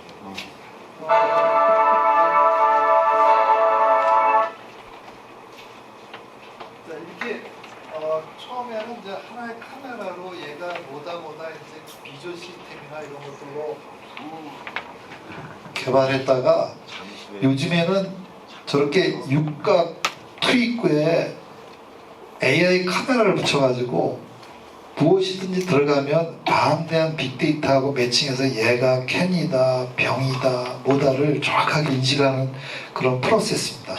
자, 이렇게 처음에는 이제 하나의 카메라로 얘가 뭐다 이제 비전 시스템이나 이런 것들로 개발했다가 요즘에는 저렇게 육각 투입구에 AI 카메라를 붙여가지고 무엇이든지 들어가면 방대한 빅데이터하고 매칭해서 얘가 캔이다, 병이다, 뭐다를 정확하게 인식하는 그런 프로세스입니다.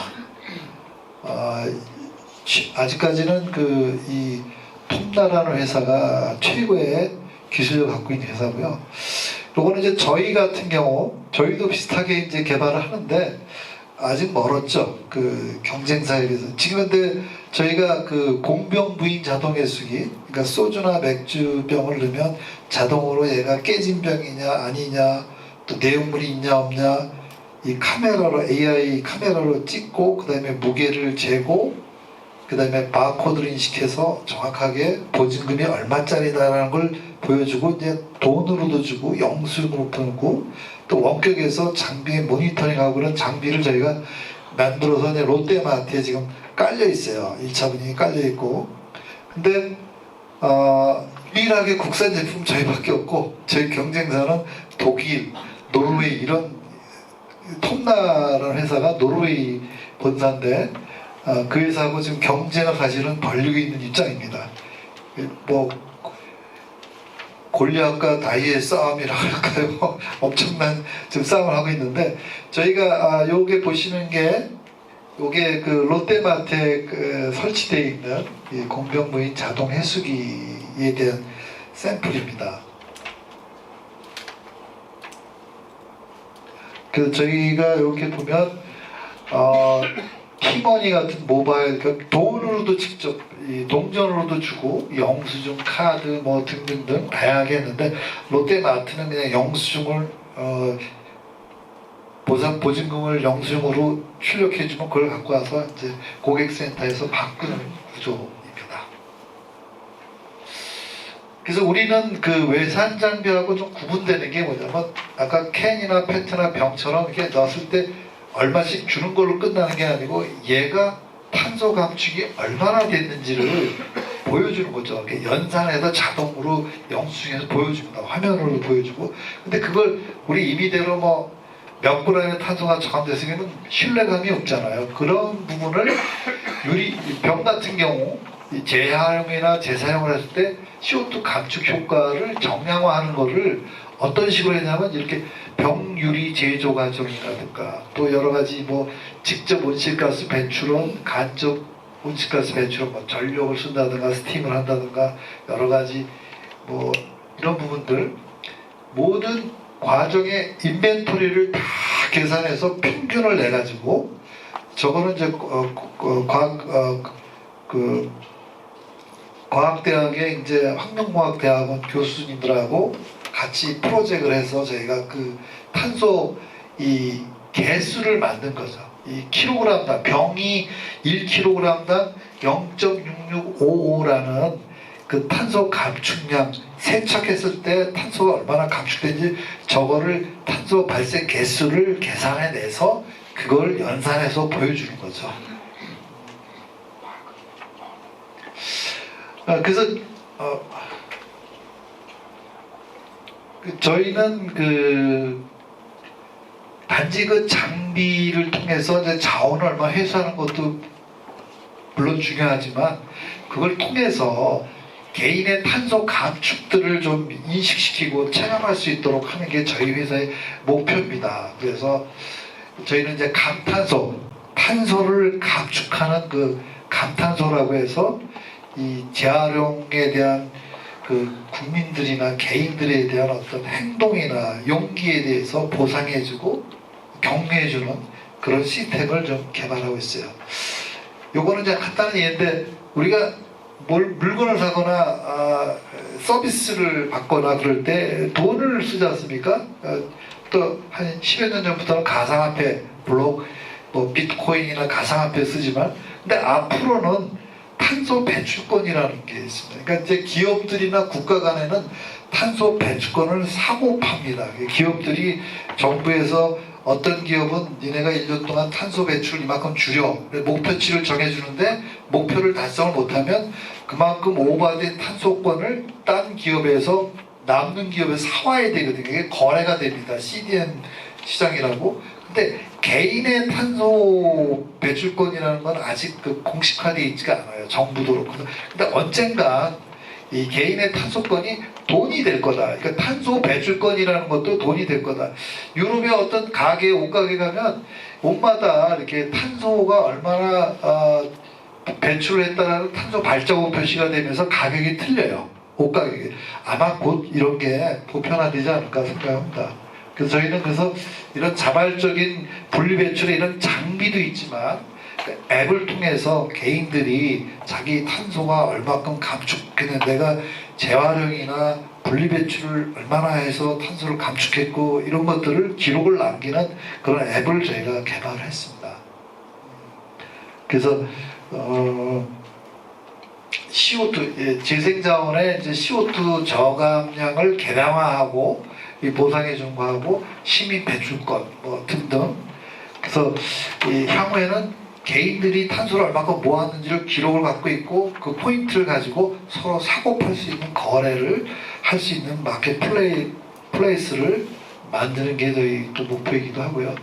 아직까지는 이 톰나라는 회사가 최고의 기술을 갖고 있는 회사고요. 요거는 이제 저희 같은 경우 저희도 비슷하게 이제 개발을 하는데 아직 멀었죠. 그 경쟁사에 비해서. 지금 근데 저희가 그 공병 무인 자동 해수기, 그러니까 소주나 맥주병을 넣으면 자동으로 얘가 깨진 병이냐 아니냐, 또 내용물이 있냐 없냐, 이 카메라로 AI 카메라로 찍고 그다음에 무게를 재고 그다음에 바코드를 인식해서 정확하게 보증금이 얼마짜리다라는 걸 보여주고 이제 돈으로도 주고 영수증으로 보내고 또 원격에서 장비 모니터링하고 그런 장비를 저희가 만들어서 이제 롯데마트에 지금 깔려 있어요. 1차 분위기 깔려 있고. 근데 유일하게 국산 제품 저희밖에 없고 저희 경쟁사는 독일, 노르웨이 이런 톰나라는 회사가 노르웨이 본사인데 그 회사하고 지금 경쟁을 사실은 벌이고 있는 입장입니다. 뭐 골리앗과 다이의 싸움이라고 할까요? 엄청난 지금 싸움을 하고 있는데 저희가 요게 보시는 게 요게 그 롯데마트에 설치되어 있는 이 공병무인 자동 해수기에 대한 샘플입니다. 그래서 저희가 이렇게 보면 티머니 같은 모바일, 그러니까 돈으로도 직접 동전으로도 주고 영수증, 카드 뭐 등등등 다양하게 했는데 롯데마트는 그냥 영수증을 보증금을 영수증으로 출력해주면 그걸 갖고 와서 이제 고객센터에서 바꾸는 구조입니다. 그래서 우리는 그 외산 장비하고 좀 구분되는 게 뭐냐면 아까 캔이나 페트나 병처럼 이렇게 넣었을 때 얼마씩 주는 걸로 끝나는 게 아니고 얘가 탄소 감축이 얼마나 됐는지를 보여주는 거죠. 연산해서 자동으로 영수증에서 보여줍니다. 화면으로 보여주고. 근데 그걸 우리 임의대로 뭐 몇 그램의 탄소가 저감됐으면 신뢰감이 없잖아요. 그런 부분을 병 같은 경우 재활용이나 재사용을 했을 때 CO2 감축 효과를 정량화하는 거를 어떤 식으로 했냐면 이렇게 병유리 제조 과정이라든가 또 여러 가지 뭐 직접 온실가스 배출원, 간접 온실가스 배출원, 뭐 전력을 쓴다든가 스팀을 한다든가 여러 가지 뭐 이런 부분들 모든 과정의 인벤토리를 다 계산해서 평균을 내 가지고 저거는 이제 과학대학의 이제 환경공학대학원 교수님들하고 같이 프로젝트를 해서 저희가 그 탄소 이 개수를 만든 거죠. 이 킬로그램당 병이 1kg당 0.6655라는 그 탄소 감축량 세척했을 때 탄소가 얼마나 감축된지 저거를 탄소 발생 개수를 계산해내서 그걸 연산해서 보여주는 거죠. 그래서 저희는 단지 그 장비를 통해서 이제 자원을 얼마 회수하는 것도 물론 중요하지만 그걸 통해서 개인의 탄소 감축들을 좀 인식시키고 체감할 수 있도록 하는 게 저희 회사의 목표입니다. 그래서 저희는 이제 탄소를 감축하는 그 감탄소라고 해서 이 재활용에 대한 그 국민들이나 개인들에 대한 어떤 행동이나 용기에 대해서 보상해주고 격려해주는 그런 시스템을 좀 개발하고 있어요. 요거는 이제 간단한 예인데 우리가 물건을 사거나 서비스를 받거나 그럴 때 돈을 쓰지 않습니까? 또 한 10여 년 전부터는 가상화폐, 블록, 뭐 비트코인이나 가상화폐 쓰지만 근데 앞으로는 탄소 배출권이라는 게 있습니다. 그러니까 이제 기업들이나 국가 간에는 탄소 배출권을 사고 팝니다. 기업들이 정부에서 어떤 기업은 니네가 1년 동안 탄소 배출 이만큼 줄여 목표치를 정해주는데 목표를 달성을 못하면 그만큼 오버된 탄소권을 딴 기업에서 남는 기업에서 사와야 되거든요. 이게 거래가 됩니다. CDN 시장이라고. 근데 개인의 탄소 배출권이라는 건 아직 그 공식화되어 있지가 않아요. 정부도 그렇고. 근데 언젠가 이 개인의 탄소권이 돈이 될 거다. 그러니까 탄소 배출권이라는 것도 돈이 될 거다. 유럽의 어떤 가게, 옷가게 가면 옷마다 이렇게 탄소가 얼마나 배출을 했다는 탄소 발자국 표시가 되면서 가격이 틀려요. 옷 가격이. 아마 곧 이런 게 보편화되지 않을까 생각합니다. 그래서 저희는 이런 자발적인 분리배출의 이런 장비도 있지만 앱을 통해서 개인들이 자기 탄소가 얼마큼 감축했는 내가 재활용이나 분리배출을 얼마나 해서 탄소를 감축했고 이런 것들을 기록을 남기는 그런 앱을 저희가 개발을 했습니다. 그래서 CO2 재생자원의 이제 CO2 저감량을 개량화하고 보상해 준 거하고 시민 배출권 뭐 등등. 그래서 향후에는 개인들이 탄소를 얼마큼 모았는지를 기록을 갖고 있고 그 포인트를 가지고 서로 사고 팔 수 있는 거래를 할 수 있는 마켓플레이스를 만드는 게 저희 또 목표이기도 하고요.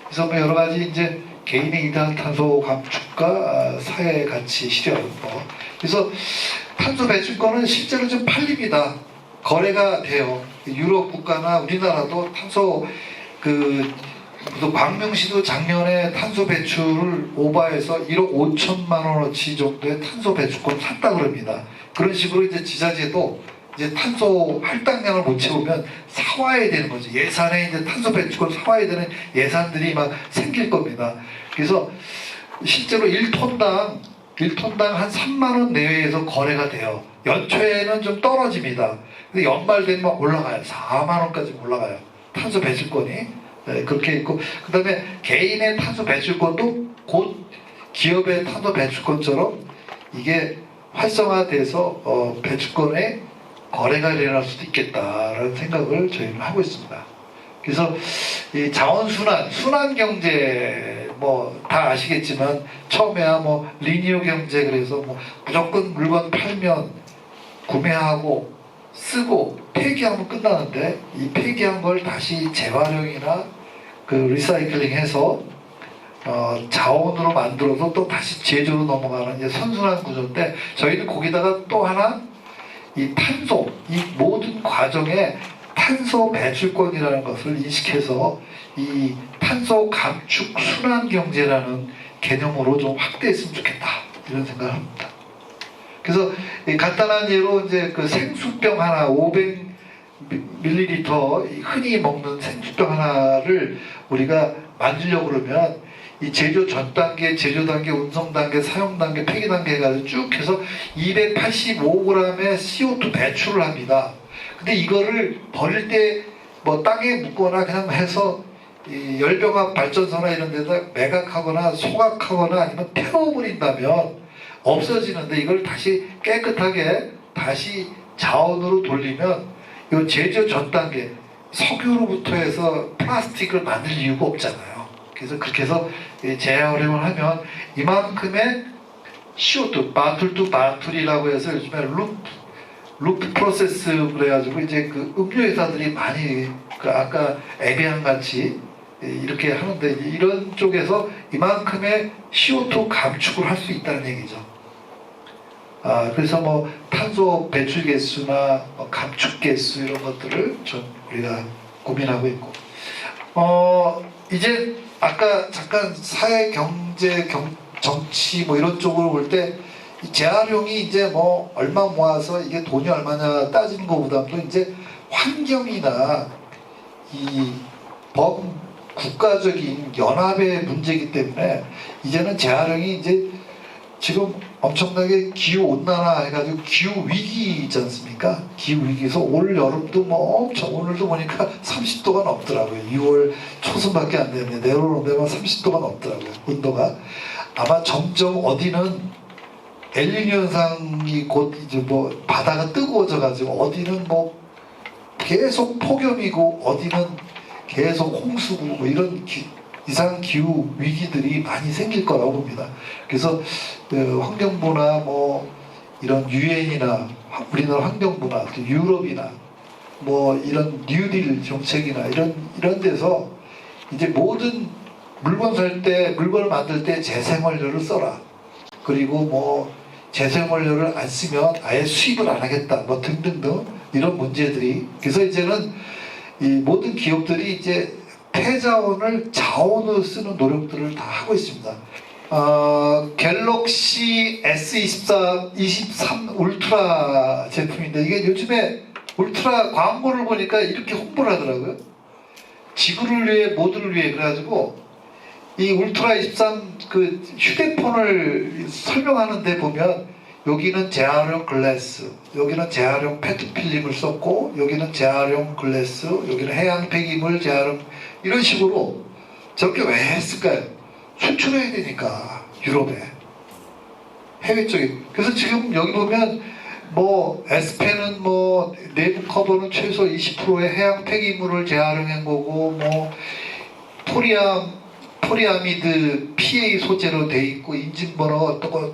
그래서 뭐 여러 가지 이제 개인의 이산탄소 감축과 사회 가치 실현 그래서 탄소 배출권은 실제로 좀 팔립니다. 거래가 돼요. 유럽 국가나 우리나라도 탄소 광명시도 작년에 탄소 배출을 오버해서 1억 5천만 원어치 정도의 탄소 배출권 샀다 그럽니다. 그런 식으로 이제 지자체도 이제 탄소 할당량을 못 채우면 사와야 되는 거죠. 예산에 이제 탄소 배출권 사와야 되는 예산들이 막 생길 겁니다. 그래서 실제로 1톤당 한 3만 원 내외에서 거래가 돼요. 연초에는 좀 떨어집니다. 근데 연말 되면 막 올라가요. 4만 원까지 올라가요. 탄소 배출권이. 네, 그렇게 있고 그 다음에 개인의 탄소 배출권도 곧 기업의 탄소 배출권처럼 이게 활성화돼서 배출권의 거래가 일어날 수도 있겠다라는 생각을 저희는 하고 있습니다. 그래서 이 자원순환, 순환경제 뭐 다 아시겠지만 처음에야 뭐 리니어 경제 그래서 뭐 무조건 물건 팔면 구매하고 쓰고 폐기하면 끝나는데 이 폐기한 걸 다시 재활용이나 리사이클링해서 자원으로 만들어서 또 다시 제조로 넘어가는 이제 선순환 구조인데 저희는 거기다가 또 하나 이 탄소 이 모든 과정에 탄소 배출권이라는 것을 인식해서 이 탄소 감축 순환 경제라는 개념으로 좀 확대했으면 좋겠다 이런 생각을 합니다. 그래서 간단한 예로 이제 그 생수병 하나 500ml 흔히 먹는 생수병 하나를 우리가 만들려고 그러면 이 제조 전 단계, 제조 단계, 운송 단계, 사용 단계, 폐기 단계 해가지고 쭉 해서 285g의 CO2 배출을 합니다. 근데 이거를 버릴 때 뭐 땅에 묻거나 그냥 해서 이 열병합 발전소나 이런 데다 매각하거나 소각하거나 아니면 태워버린다면 없어지는데 이걸 다시 깨끗하게 다시 자원으로 돌리면 이 제조 전 단계 석유로부터 해서 플라스틱을 만들 이유가 없잖아요. 그래서 그렇게 해서 재활용을 하면 이만큼의 CO2 바툴 투 바툴이라고 해서 요즘에 루프 프로세스 그래가지고 이제 그 음료 회사들이 많이 아까 에비앙 같이 이렇게 하는데 이런 쪽에서 이만큼의 CO2 감축을 할 수 있다는 얘기죠. 그래서 뭐 탄소 배출 개수나 감축 개수 이런 것들을 좀 우리가 고민하고 있고 이제 아까 잠깐 사회 경제 정치 뭐 이런 쪽으로 볼 때 재활용이 이제 뭐 얼마 모아서 이게 돈이 얼마냐 따지는 것보다도 이제 환경이나 이 국가적인 연합의 문제이기 때문에 이제는 재활용이 이제 지금 엄청나게 기후 온난화 해가지고 기후 위기 있지 않습니까? 기후 위기에서 올 여름도 뭐 엄청 오늘도 보니까 30도가 넘더라고요. 2월 초순밖에 안 됐는데 내려오는데만 30도가 넘더라고요. 온도가 아마 점점 어디는 엘니뇨 현상이 곧 이제 뭐 바다가 뜨거워져가지고 어디는 뭐 계속 폭염이고 어디는 계속 홍수고 뭐 이런 이상 기후 위기들이 많이 생길 거라고 봅니다. 그래서 환경부나 뭐 이런 유엔이나 우리나라 환경부나 또 유럽이나 뭐 이런 뉴딜 정책이나 이런 데서 이제 모든 물건을 만들 때 재생원료를 써라. 그리고 뭐 재생원료를 안 쓰면 아예 수입을 안 하겠다 뭐 등등등 이런 문제들이 그래서 이제는 이 모든 기업들이 이제 폐자원을 자원으로 쓰는 노력들을 다 하고 있습니다. 갤럭시 S23 울트라 제품인데 이게 요즘에 울트라 광고를 보니까 이렇게 홍보를 하더라고요. 지구를 위해 모두를 위해 그래가지고 이 울트라 23 그 휴대폰을 설명하는데 보면 여기는 재활용 글래스, 여기는 재활용 페트필름을 썼고 여기는 재활용 글래스, 여기는 해양 폐기물 재활용 이런 식으로 저렇게 왜 했을까요? 수출해야 되니까 유럽에 해외 쪽에 그래서 지금 여기 보면 뭐 S펜은 뭐 내부 커버는 최소 20%의 해양 폐기물을 재활용한 거고 뭐 포리아미드 PA 소재로 돼 있고 인증 번호가 어떻고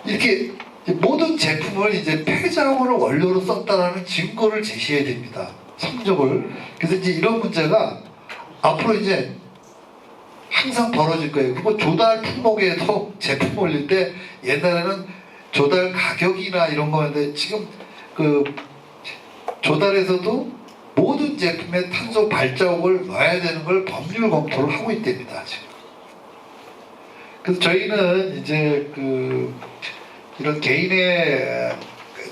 이렇게 모든 제품을 이제 폐자원을 원료로 썼다라는 증거를 제시해야 됩니다. 성적을. 그래서 이제 이런 문제가 앞으로 이제 항상 벌어질 거예요. 그리고 조달 품목에도 제품 올릴 때 옛날에는 조달 가격이나 이런 거였는데 지금 그 조달에서도 모든 제품에 탄소 발자국을 넣어야 되는 걸 법률 검토를 하고 있답니다. 지금. 그래서 저희는 이제 그 이런 개인의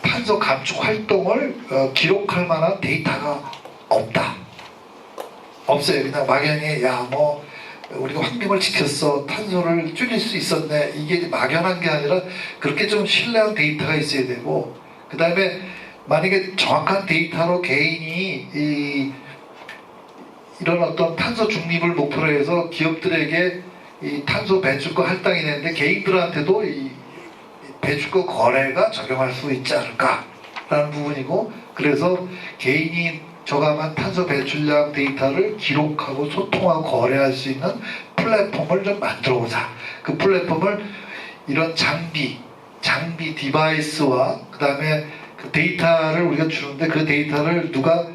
탄소 감축 활동을 기록할 만한 데이터가 없다. 없어요. 그냥 막연히 야 뭐 우리가 환경을 지켰어, 탄소를 줄일 수 있었네. 이게 막연한 게 아니라 그렇게 좀 신뢰한 데이터가 있어야 되고 그 다음에 만약에 정확한 데이터로 개인이 이런 어떤 탄소 중립을 목표로 해서 기업들에게 이 탄소 배출권 할당이 되는데 개인들한테도 이 배출권 거래가 적용할 수 있지 않을까라는 부분이고 그래서 개인이 저감한 탄소 배출량 데이터를 기록하고 소통하고 거래할 수 있는 플랫폼을 좀 만들어보자. 그 플랫폼을 이런 장비 디바이스와 그 다음에 그 데이터를 우리가 주는데 그 데이터를 누가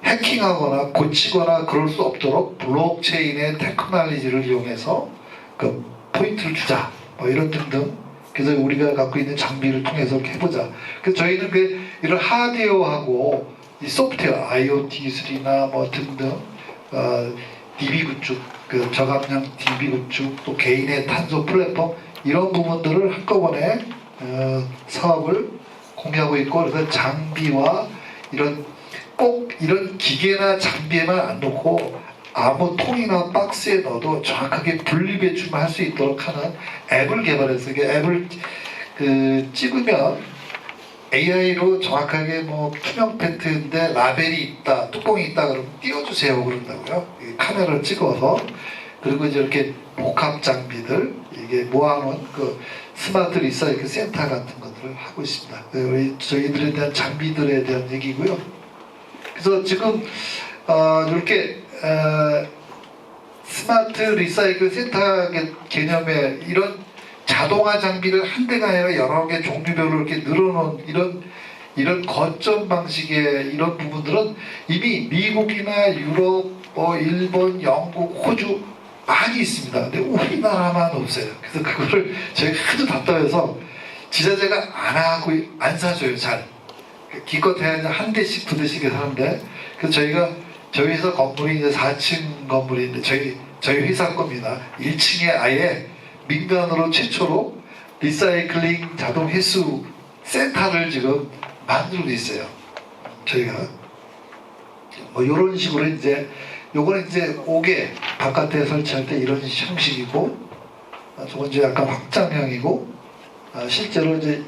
해킹하거나 고치거나 그럴 수 없도록 블록체인의 테크놀로지를 이용해서 그 포인트를 주자. 뭐 이런 등등. 그래서 우리가 갖고 있는 장비를 통해서 이렇게 해보자. 그래서 저희는 이런 하드웨어하고 이 소프트웨어, IoT 기술이나 뭐 등등, DB 구축, 그 저감량 DB 구축, 또 개인의 탄소 플랫폼 이런 부분들을 한꺼번에 사업을 공유하고 있고 그래서 장비와 꼭 이런 기계나 장비에만 안 놓고 아무 통이나 박스에 넣어도 정확하게 분리배출만 할 수 있도록 하는 앱을 개발해서 이게 앱을 찍으면 AI로 정확하게 뭐 투명 팬트인데 라벨이 있다, 뚜껑이 있다 그러면 띄워주세요 그런다고요. 카메라를 찍어서 그리고 이제 이렇게 복합 장비들 이게 모아놓은 그 스마트 리사이클 센터 같은 것들을 하고 있습니다. 저희들에 대한 장비들에 대한 얘기고요. 그래서 지금 이렇게 스마트 리사이클 센터 개념의 이런 자동화 장비를 한 대가 아니라 여러 개 종류별로 이렇게 늘어놓은 이런 거점 방식의 이런 부분들은 이미 미국이나 유럽, 일본, 영국, 호주 많이 있습니다. 근데 우리나라만 없어요. 그래서 그거를 저희가 하도 답답해서 지자체가 안 사줘요. 잘. 기껏해야 한 대씩 두 대씩 하는데 그래서 저희 회사 건물이 이제 4층 건물인데 저희 회사 겁니다. 1층에 아예 민간으로 최초로 리사이클링 자동 회수 센터를 지금 만들고 있어요. 저희가 뭐 이런 식으로 이제 요거는 이제 5개 바깥에 설치할 때 이런 형식이고 저건 이제 약간 확장형이고 실제로 이제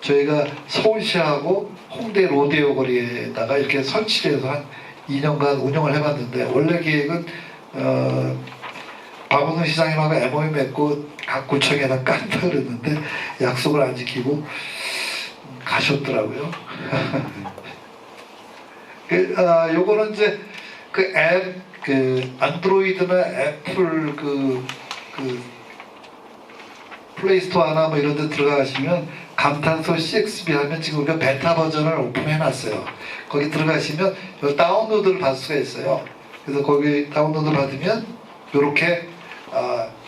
저희가 서울시하고 홍대 로데오 거리에다가 이렇게 설치를 해서 한 2년간 운영을 해봤는데 원래 계획은 박원순 시장님하고 MOU 맺고 각 구청에다 깐다 그랬는데 약속을 안 지키고 가셨더라고요. 요거는 이제 그 앱, 안드로이드나 애플 플레이스토어나 뭐 이런 데 들어가시면 감탄소 CXB 하면 지금 우리가 베타 버전을 오픈해놨어요. 거기 들어가시면 다운로드를 받을 수가 있어요. 그래서 거기 다운로드 받으면 이렇게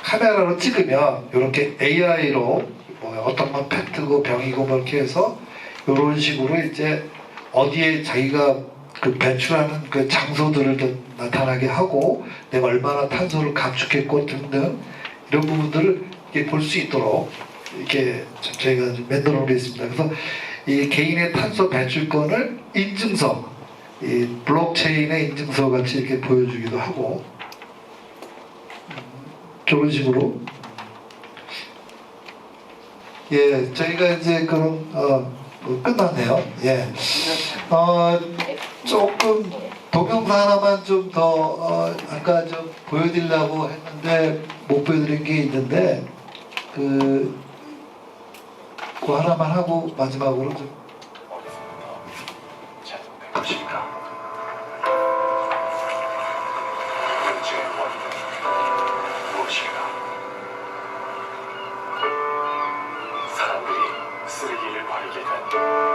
카메라로 찍으면 이렇게 AI로 뭐 어떤 건 팩트고 병이고 뭐 이렇게 해서 이런 식으로 이제 어디에 자기가 그 배출하는 그 장소들을 좀 나타나게 하고 내가 얼마나 탄소를 감축했고 등등 이런 부분들을 볼 수 있도록 이렇게 저희가 만들어 놓겠습니다. 그래서 이 개인의 탄소 배출권을 인증서, 이 블록체인의 인증서 같이 이렇게 보여주기도 하고 저런 식으로 예 저희가 이제 그런 끝났네요. 예 조금 동영상 하나만 좀 더 아까 좀 보여드리려고 했는데 못 보여드린 게 있는데 그거 하나만 하고 마지막으로 좀 제공된 것인가? 문제의 원인은 무엇인가? 사람들이 쓰레기를 버리게 된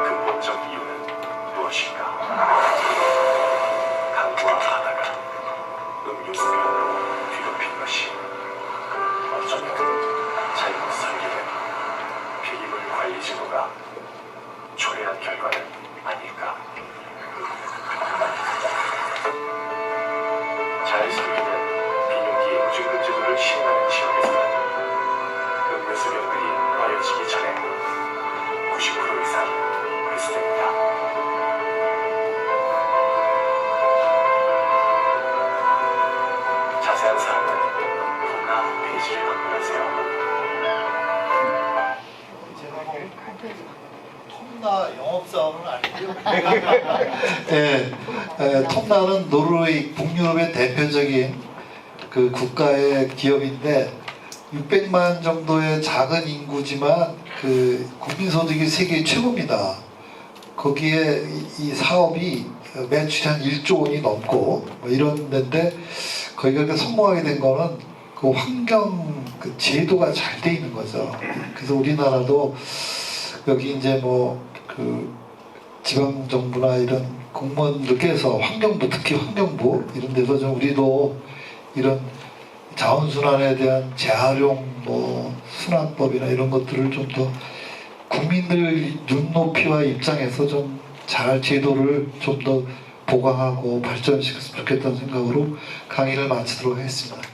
근본적 이유는 무엇인가? 강과 하나가 음유수면으로 뒤덮인 것이 어쩌면 잘못 설계된 폐기물 관리제도가 초래한 결과는 아닐까? 잘 설계된 비용기 중금제도를 시행하는 지역에서는 음료수면들이 버려지기 전에 90% 이상 회수됩니다. 자세한 사항은 홈나 페이지를 방문하세요. 톰나 영업사원은 아니고요. 예, 톰나는 노르웨이 북유럽의 대표적인 그 국가의 기업인데 600만 정도의 작은 인구지만 그 국민소득이 세계 최고입니다. 거기에 이 사업이 매출이 한 1조 원이 넘고 뭐 이런 데인데 거기가 그렇게 성공하게 된 거는 그 환경 그 제도가 잘 돼 있는 거죠. 그래서 우리나라도 여기 이제 뭐 그 지방 정부나 이런 공무원들께서 환경부 특히 환경부 이런 데서 좀 우리도 이런 자원순환에 대한 재활용 뭐 순환법이나 이런 것들을 좀 더 국민들 눈높이와 입장에서 좀 잘 제도를 좀 더 보강하고 발전시켰으면 좋겠다는 생각으로 강의를 마치도록 하겠습니다.